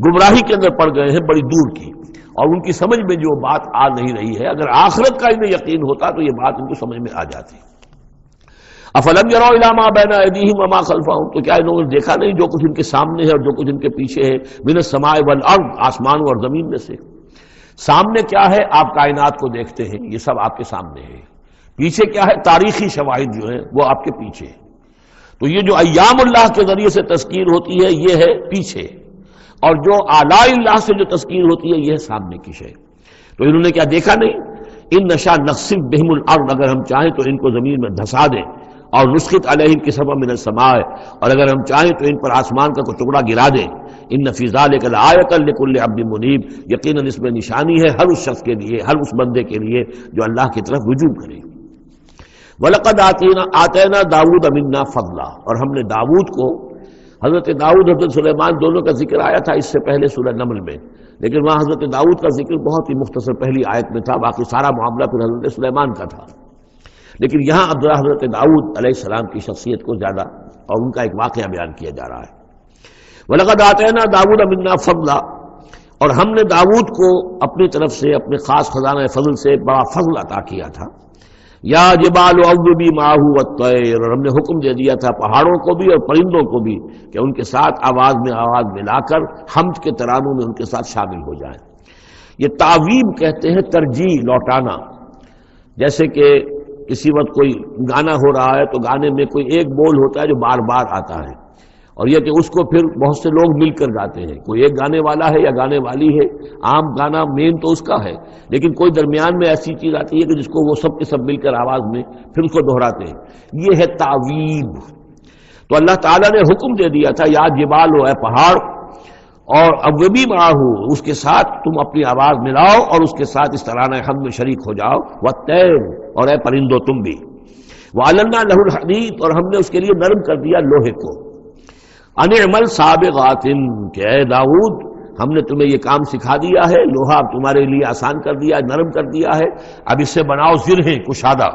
[SPEAKER 1] گمراہی کے اندر پڑ گئے ہیں بڑی دور کی، اور ان کی سمجھ میں جو بات آ نہیں رہی ہے، اگر آخرت کا انہیں یقین ہوتا تو یہ بات ان کو سمجھ میں آ جاتی۔ افلم یروا الی ما بین ایدیہم وما خلفہم، تو کیا انہوں نے دیکھا نہیں جو کچھ ان کے سامنے ہے اور جو کچھ ان کے پیچھے ہے، من السماء والارض، آسمانوں اور زمین میں سے۔ سامنے کیا ہے؟ آپ کائنات کو دیکھتے ہیں، یہ سب آپ کے سامنے ہے۔ پیچھے کیا ہے؟ تاریخی شواہد جو ہیں وہ آپ کے پیچھے ہیں۔ تو یہ جو ایام اللہ کے ذریعے سے تذکیر ہوتی ہے یہ ہے پیچھے، اور جو آلاء اللہ سے جو تذکیر ہوتی ہے یہ ہے سامنے کی شے۔ تو انہوں نے کیا دیکھا نہیں؟ ان نشاء نخسف بہم الارض، اگر ہم چاہیں تو ان کو زمین میں دھسا دیں، اور نسقط علیہم کسفا من السماء، اور اگر ہم چاہیں تو ان پر آسمان کا کوئی ٹکڑا گرا دیں۔ ان فی ذلک لآیۃ لکل عبد منیب، یقیناً اس میں نشانی ہے ہر اس شخص کے لیے، ہر اس بندے کے لیے جو اللہ کی طرف رجوع کرے۔ وَلَقَدْ آتَيْنَا داؤد مِنَّا فَضْلًا، اور ہم نے داؤد کو، حضرت داؤد حضرت سلیمان دونوں کا ذکر آیا تھا اس سے پہلے سورہ نمل میں، لیکن وہاں حضرت داؤد کا ذکر بہت ہی مختصر پہلی آیت میں تھا، باقی سارا معاملہ پھر حضرت سلیمان کا تھا۔ لیکن یہاں اب حضرت داؤد علیہ السلام کی شخصیت کو زیادہ اور ان کا ایک واقعہ بیان کیا جا رہا ہے۔ وَلَقَدْ آتَيْنَا داؤد مِنَّا فَضْلًا، اور ہم نے داؤد کو اپنی طرف سے اپنے خاص خزانہ فضل سے بڑا فضل عطا کیا تھا۔ یا جبال اوبی معہ والطیر، اور ہم نے حکم دے دیا تھا پہاڑوں کو بھی اور پرندوں کو بھی کہ ان کے ساتھ آواز میں آواز ملا کر حمد کے ترانوں میں ان کے ساتھ شامل ہو جائیں۔ یہ تعویب کہتے ہیں ترجیح، لوٹانا۔ جیسے کہ کسی وقت کوئی گانا ہو رہا ہے تو گانے میں کوئی ایک بول ہوتا ہے جو بار بار آتا ہے، اور یہ کہ اس کو پھر بہت سے لوگ مل کر گاتے ہیں، کوئی ایک گانے والا ہے یا گانے والی ہے، عام گانا مین تو اس کا ہے، لیکن کوئی درمیان میں ایسی چیز آتی ہے کہ جس کو وہ سب کے سب مل کر آواز میں پھر اس کو دہراتے ہیں، یہ ہے تعویب۔ تو اللہ تعالیٰ نے حکم دے دیا تھا یا جبال ہو، اے پہاڑ، اور اوبی معہ، اس کے ساتھ تم اپنی آواز ملاؤ اور اس کے ساتھ اس ترانہ حمد میں شریک ہو جاؤ، والطیر، اور اے پرندو تم بھی، وَعَلَنَّا لَهُ الْحَدِيدَ، اور ہم نے اس کے لیے نرم کر دیا لوہے کو، ان اعمل سابغات، کہ اے داؤد ہم نے تمہیں یہ کام سکھا دیا ہے، لوہا اب تمہارے لیے آسان کر دیا ہے، نرم کر دیا ہے، اب اس سے بناؤ زرہیں کشادہ،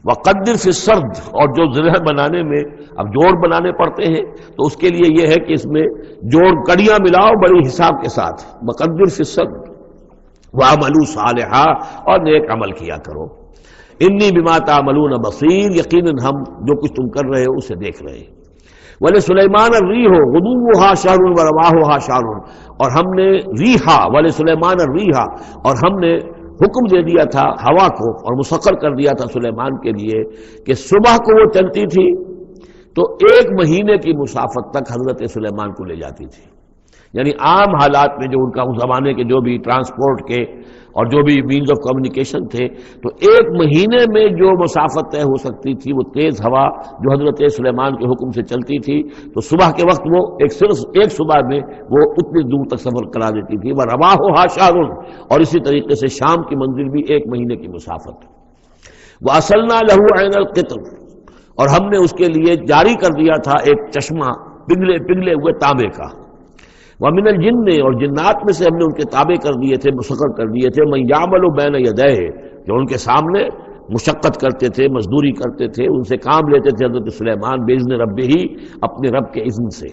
[SPEAKER 1] وقدر فی السرد، اور جو زرہ بنانے میں اب جوڑ بنانے پڑتے ہیں تو اس کے لیے یہ ہے کہ اس میں جوڑ کڑیاں ملاؤ بڑی حساب کے ساتھ، وقدر فی السرد وَعَمَلُوا صَالِحًا، اور نیک عمل کیا کرو، انی بما تعملون بصیر، یقیناً ہم جو کچھ تم کر رہے ہو اسے دیکھ رہے ہیں۔ وَلِسُلَيْمَانَ الرِّيحُ غُدُوُّهَا شَهْرٌ وَرَوَاحُهَا شَهْرٌ، اور ہم نے ریحا، وَلِسُلَيْمَانَ الرِّيحَ، اور ہم نے حکم دے دیا تھا ہوا کو اور مسخر کر دیا تھا سلیمان کے لیے کہ صبح کو وہ چلتی تھی تو 1 مہینے کی مسافت تک حضرت سلیمان کو لے جاتی تھی، یعنی عام حالات میں جو ان کا اس زمانے کے جو بھی ٹرانسپورٹ کے اور جو بھی مینز آف کمیونیکیشن تھے تو 1 مہینے میں جو مسافت طے ہو سکتی تھی وہ تیز ہوا جو حضرت سلیمان کے حکم سے چلتی تھی تو صبح کے وقت وہ صرف ایک صبح میں وہ اتنی دور تک سفر کرا دیتی تھی، وہ رواحُہا شہر، اور اسی طریقے سے شام کی منزل بھی 1 مہینے کی مسافت۔ وَأَصَلْنَا لَهُ عَيْنَ الْقِطْرِ، اور ہم نے اس کے لیے جاری کر دیا تھا ایک چشمہ پگھلے ہوئے تانبے کا، وَمِنَ الْجِنِّ، اور جنات میں سے ہم نے ان کے تابع کر دیے تھے، مسخر کر دیے تھے، مَن يَعْمَلُ بَيْنَ يَدَيْهِ، جو ان کے سامنے مشقت کرتے تھے، مزدوری کرتے تھے، ان سے کام لیتے تھے حضرت سلیمان بِإِذْنِ رَبِّهِ، اپنے رب کے اذن سے،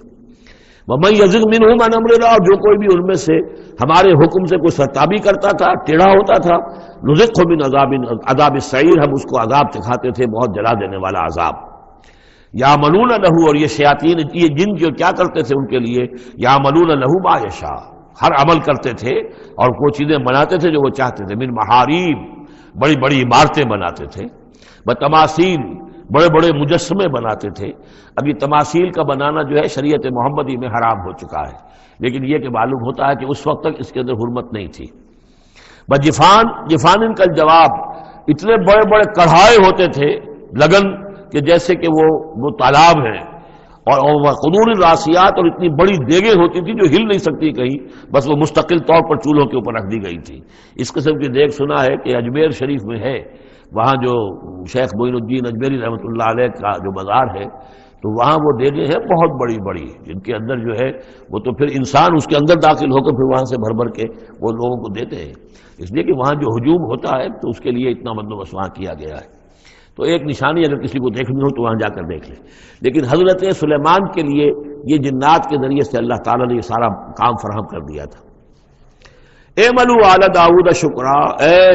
[SPEAKER 1] وَمَن يَزِغْ مِنْهُمْ عَنْ أَمْرِنَا، اور جو کوئی بھی ان میں سے ہمارے حکم سے کوئی سرتابی کرتا تھا، ٹیڑھا ہوتا تھا، نُذِقْهُ مِنْ عَذَابِ السَّعِيرِ، ہم اس کو عذاب چکھاتے تھے، بہت جلا دینے والا عذاب۔ یعملون لہ، اور یہ شیاطین، یہ جن جو کیا کرتے تھے ان کے لیے، یعملون لہ ما یشاء، ہر عمل کرتے تھے اور وہ چیزیں بناتے تھے جو وہ چاہتے تھے. من محاریب، بڑی بڑی عمارتیں بناتے تھے. بتماثیل، بڑے بڑے مجسمے بناتے تھے. اب یہ تماثیل کا بنانا جو ہے شریعت محمدی میں حرام ہو چکا ہے، لیکن یہ کہ معلوم ہوتا ہے کہ اس وقت تک اس کے اندر حرمت نہیں تھی. جفان کا جواب، اتنے بڑے بڑے کڑھائے ہوتے تھے لگن کہ جیسے کہ وہ تالاب ہیں، اور قدور الراسیات، اور اتنی بڑی دیگیں ہوتی تھی جو ہل نہیں سکتی کہیں، بس وہ مستقل طور پر چولہوں کے اوپر رکھ دی گئی تھی. اس قسم کی دیگ سنا ہے کہ اجمیر شریف میں ہے، وہاں جو شیخ معین الدین اجمیری رحمۃ اللہ علیہ کا جو بازار ہے، تو وہاں وہ دیگیں ہیں بہت بڑی بڑی، جن کے اندر جو ہے وہ تو پھر انسان اس کے اندر داخل ہو کر پھر وہاں سے بھر بھر کے وہ لوگوں کو دیتے ہیں، اس لیے کہ وہاں جو ہجوم ہوتا ہے تو اس کے لیے اتنا بندوبست وہاں کیا گیا ہے. تو ایک نشانی اگر کسی کو دیکھنی ہو تو وہاں جا کر دیکھ لے. لیکن حضرت سلیمان کے لیے یہ جنات کے ذریعے سے اللہ تعالیٰ نے یہ سارا کام فراہم کر دیا تھا. اعملوا آل داؤد شکرا، اے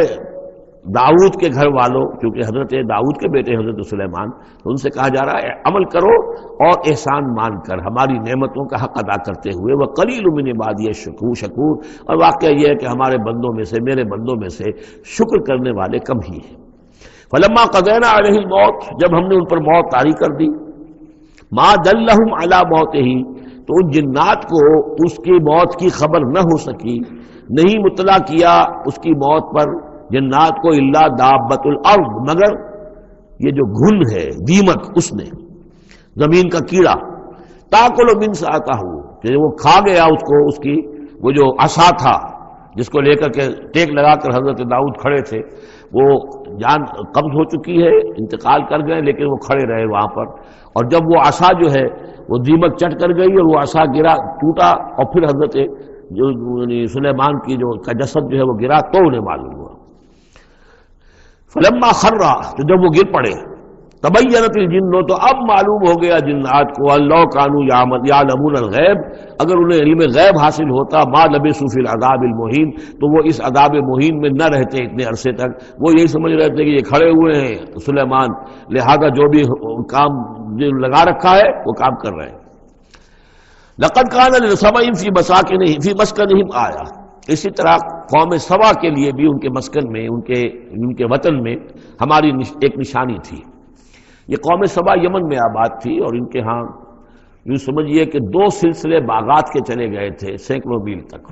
[SPEAKER 1] داؤد کے گھر والوں، کیونکہ حضرت داؤد کے بیٹے حضرت سلیمان، تو ان سے کہا جا رہا ہے عمل کرو اور احسان مان کر ہماری نعمتوں کا حق ادا کرتے ہوئے. وقلیل من عبادی شکور، اور واقعہ یہ ہے کہ ہمارے بندوں میں سے، میرے بندوں میں سے شکر کرنے والے کم ہی ہیں. فلما قضینا علیہ الموت، جب ہم نے ان پر موت طاری کر دی، ما دلہم علی موتہ، تو ان جنات کو اس کی موت کی خبر نہ ہو سکی، نہیں مطلع کیا اس کی موت پر جنات کو، الا دابۃ الارض، مگر یہ جو گھن ہے دیمک، اس نے، زمین کا کیڑا، تاکل من ساعتہ، کہ وہ کھا گیا اس کو، اس کی وہ جو عصا تھا جس کو لے کر کے ٹیک لگا کر حضرت داؤد کھڑے تھے، وہ جان قبض ہو چکی ہے، انتقال کر گئے، لیکن وہ کھڑے رہے وہاں پر. اور جب وہ عصا جو ہے وہ دیمک چٹ کر گئی اور وہ عصا گرا، ٹوٹا، اور پھر حضرت جو سلیمان کی جو کا جسد جو ہے وہ گرا، تو انہیں معلوم ہوا. فلما خرّا، تو جب وہ گر پڑے، تبینت الجن، تو اب معلوم ہو گیا جنات کو، اللہ کانوا یعلمون الغیب، اگر انہیں علم غیب حاصل ہوتا، ما لبثوا فی العذاب المہین، تو وہ اس عذاب مہین میں نہ رہتے اتنے عرصے تک. وہ یہی سمجھ رہے تھے کہ یہ کھڑے ہوئے ہیں سلیمان، لہذا جو بھی کام لگا رکھا ہے وہ کام کر رہے ہیں. لقد کان لسبع فی مسکنہم آیہ، اسی طرح قوم سبا کے لیے بھی ان کے مسکن میں، ان کے وطن میں ہماری ایک نشانی تھی. یہ قوم سبا یمن میں آباد تھی، اور ان کے ہاں یوں سمجھیے کہ 2 سلسلے باغات کے چلے گئے تھے سینکڑوں میل تک،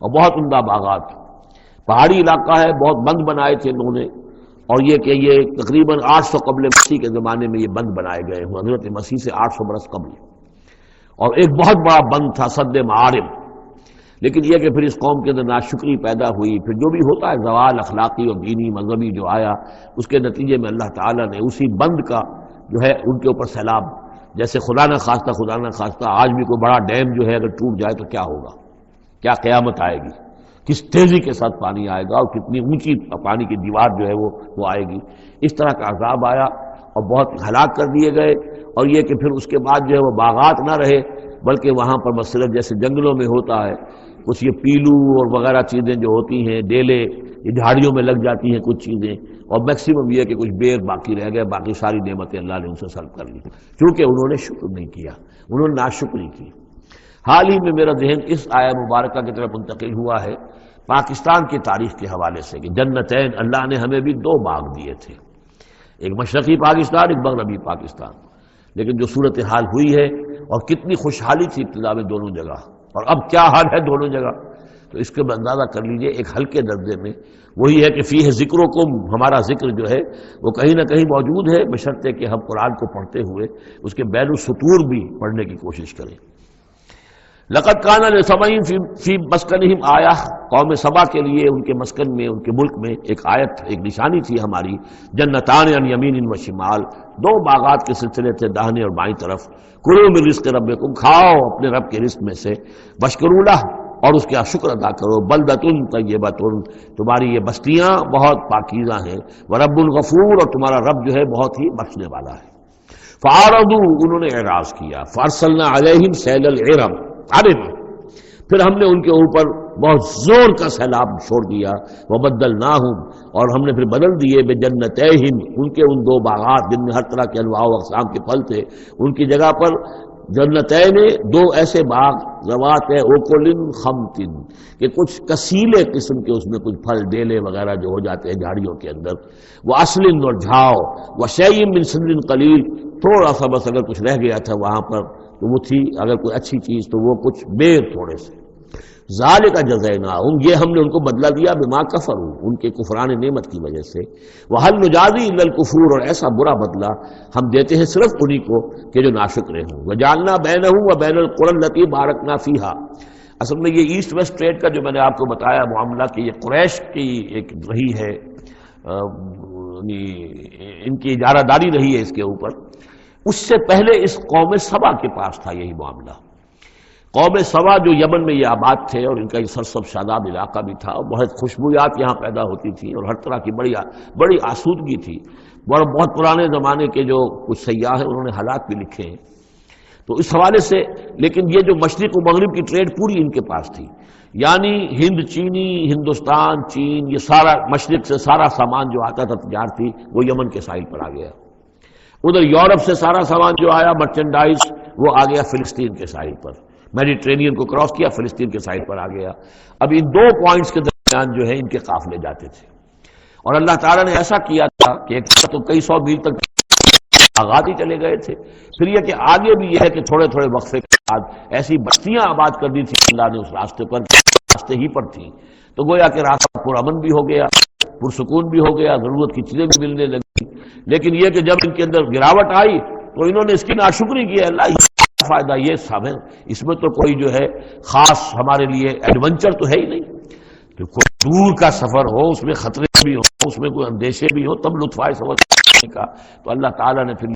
[SPEAKER 1] اور بہت عمدہ باغات، پہاڑی علاقہ ہے، بہت بند بنائے تھے انہوں نے. اور یہ کہ یہ تقریباً 800 قبل مسیح کے زمانے میں یہ بند بنائے گئے ہیں، حضرت مسیح سے 800 برس قبل. اور ایک بہت بڑا بند تھا سد معارم. لیکن یہ کہ پھر اس قوم کے اندر ناشکری پیدا ہوئی، پھر جو بھی ہوتا ہے زوال اخلاقی اور دینی مذہبی جو آیا، اس کے نتیجے میں اللہ تعالیٰ نے اسی بند کا جو ہے ان کے اوپر سیلاب، جیسے خدا نہ خواستہ آج بھی کوئی بڑا ڈیم جو ہے اگر ٹوٹ جائے تو کیا ہوگا، کیا قیامت آئے گی، کس تیزی کے ساتھ پانی آئے گا، اور کتنی اونچی پانی کی دیوار جو ہے وہ آئے گی. اس طرح کا عذاب آیا اور بہت ہلاک کر دیے گئے. اور یہ کہ پھر اس کے بعد جو ہے وہ باغات نہ رہے، بلکہ وہاں پر مثلا جیسے جنگلوں میں ہوتا ہے کچھ یہ پیلو اور وغیرہ چیزیں جو ہوتی ہیں، ڈیلے، یہ جھاڑیوں میں لگ جاتی ہیں کچھ چیزیں، اور میکسیمم یہ کہ کچھ بیر باقی رہ گئے، باقی ساری نعمتیں اللہ نے ان سے سلب کر لی، کیونکہ انہوں نے شکر نہیں کیا، انہوں نے ناشکری کی. حال ہی میں میرا ذہن اس آیہ مبارکہ کی طرف منتقل ہوا ہے پاکستان کی تاریخ کے حوالے سے، کہ جنتین، اللہ نے ہمیں بھی 2 باغ دیے تھے، ایک مشرقی پاکستان، ایک مغربی پاکستان. لیکن جو صورتحال ہوئی ہے، اور کتنی خوشحالی تھی ابتدا میں دونوں جگہ، اور اب کیا حال ہے دونوں جگہ، تو اس کے اندازہ کر لیجئے ایک ہلکے درجے میں. وہی ہے کہ فیہ ذکرکم، ہمارا ذکر جو ہے وہ کہیں نہ کہیں موجود ہے، بشرطے کہ ہم قرآن کو پڑھتے ہوئے اس کے بین السطور بھی پڑھنے کی کوشش کریں. لقد کان لسبع فی مسکنہم آیہ، قوم سبا کے لیے ان کے مسکن میں، ان کے ملک میں ایک آیت، ایک نشانی تھی ہماری. جنتان عن یمین و شمال، 2 باغات کے سلسلے تھے داہنے اور بائیں طرف. کلوا من رزق ربکم، کھاؤ اپنے رب کے رزق میں سے. واشکروا لہ، اور اس کا شکر ادا کرو. بلدۃ طیبۃ، تمہاری یہ بستیاں بہت پاکیزہ ہیں. ورب غفور، اور تمہارا رب جو ہے بہت ہی بخشنے والا ہے. فاعرضوا، انہوں نے اعراض کیا. فارسلنا علیہم سیل العرم، پھر ہم نے ان کے اوپر بہت زور کا سیلاب چھوڑ دیا. وبدلناہم، اور ہم نے پھر بدل دیے بجنتیہم، ان کے ان 2 باغات جن میں ہر طرح کے انواع و اقسام کے پھل تھے، ان کی جگہ پر جنتین دو ایسے باغ ذوات اوکل خمتن کہ کچھ کسیلے قسم کے اس میں کچھ پھل ڈیلے وغیرہ جو ہو جاتے ہیں جھاڑیوں کے اندر، وہ اصل اور جھاؤ، وہ شیء من سدر قلیل، تھوڑا سا بس اگر کچھ رہ گیا تھا وہاں پر تو وہ تھی اگر کوئی اچھی چیز تو وہ کچھ بیر تھوڑے سے۔ ذالک جزیناہم، یہ ہم نے ان کو بدلہ دیا بما کفروا، ان کے کفران نعمت کی وجہ سے۔ وہل نجازی الا الکفور، اور ایسا برا بدلہ ہم دیتے ہیں صرف انہی کو کہ جو ناشکرے ہوں۔ وجعلنا بینہم وبین القری التی بارکنا فیہا، اصل میں یہ ایسٹ ویسٹ ٹریڈ کا جو میں نے آپ کو بتایا معاملہ کہ یہ قریش کی ایک رہی ہے، ان کی اجارہ داری رہی ہے اس کے اوپر، اس سے پہلے اس قوم سبا کے پاس تھا یہی معاملہ۔ قوم سبا جو یمن میں یہ آباد تھے اور ان کا یہ سرسب شاداب علاقہ بھی تھا، اور بہت خوشبویات یہاں پیدا ہوتی تھیں اور ہر طرح کی بڑی آسودگی تھی۔ بہت پرانے زمانے کے جو کچھ سیاح ہیں انہوں نے حالات بھی لکھے ہیں تو اس حوالے سے، لیکن یہ جو مشرق و مغرب کی ٹریڈ پوری ان کے پاس تھی، یعنی ہند چینی، ہندوستان چین، یہ سارا مشرق سے سارا سامان جو آتا تھا تجارتی وہ یمن کے ساحل پر آ گیا۔ ادھر یورپ سے سارا سامان جو آیا مرچنڈائز وہ آ گیا فلسطین کے ساحل پر، میڈیٹرینین کو کراس کیا فلسطین کے ساحل پر آ گیا۔ اب ان دو پوائنٹس کے درمیان جو ہے ان کے قافلے جاتے تھے، اور اللہ تعالیٰ نے ایسا کیا تھا کہ ایک تو کئی سو میل تک آغاز ہی چلے گئے تھے، پھر یہ کہ آگے بھی یہ ہے کہ تھوڑے تھوڑے وقفے کے بعد ایسی بستیاں آباد کر دی تھی اللہ نے اس راستے پر، راستے ہی پر تھیں، تو گویا کہ راستہ پرامن بھی ہو گیا، پرسکون بھی ہو گیا، ضرورت کی چیزیں بھی ملنے لگی۔ لیکن یہ کہ جب ان کے اندر گراوٹ آئی تو انہوں نے اس کی ناشکری کی، اللہ فائدہ یہ سب ہے، اس میں تو کوئی جو ہے خاص ہمارے لیے ایڈونچر تو ہے ہی نہیں، تو کوئی دور کا سفر ہو اس میں خطرے بھی ہو، اس میں کوئی اندیشے بھی ہو، تب لطف آئے سفر کا، تو اللہ تعالیٰ نے پھر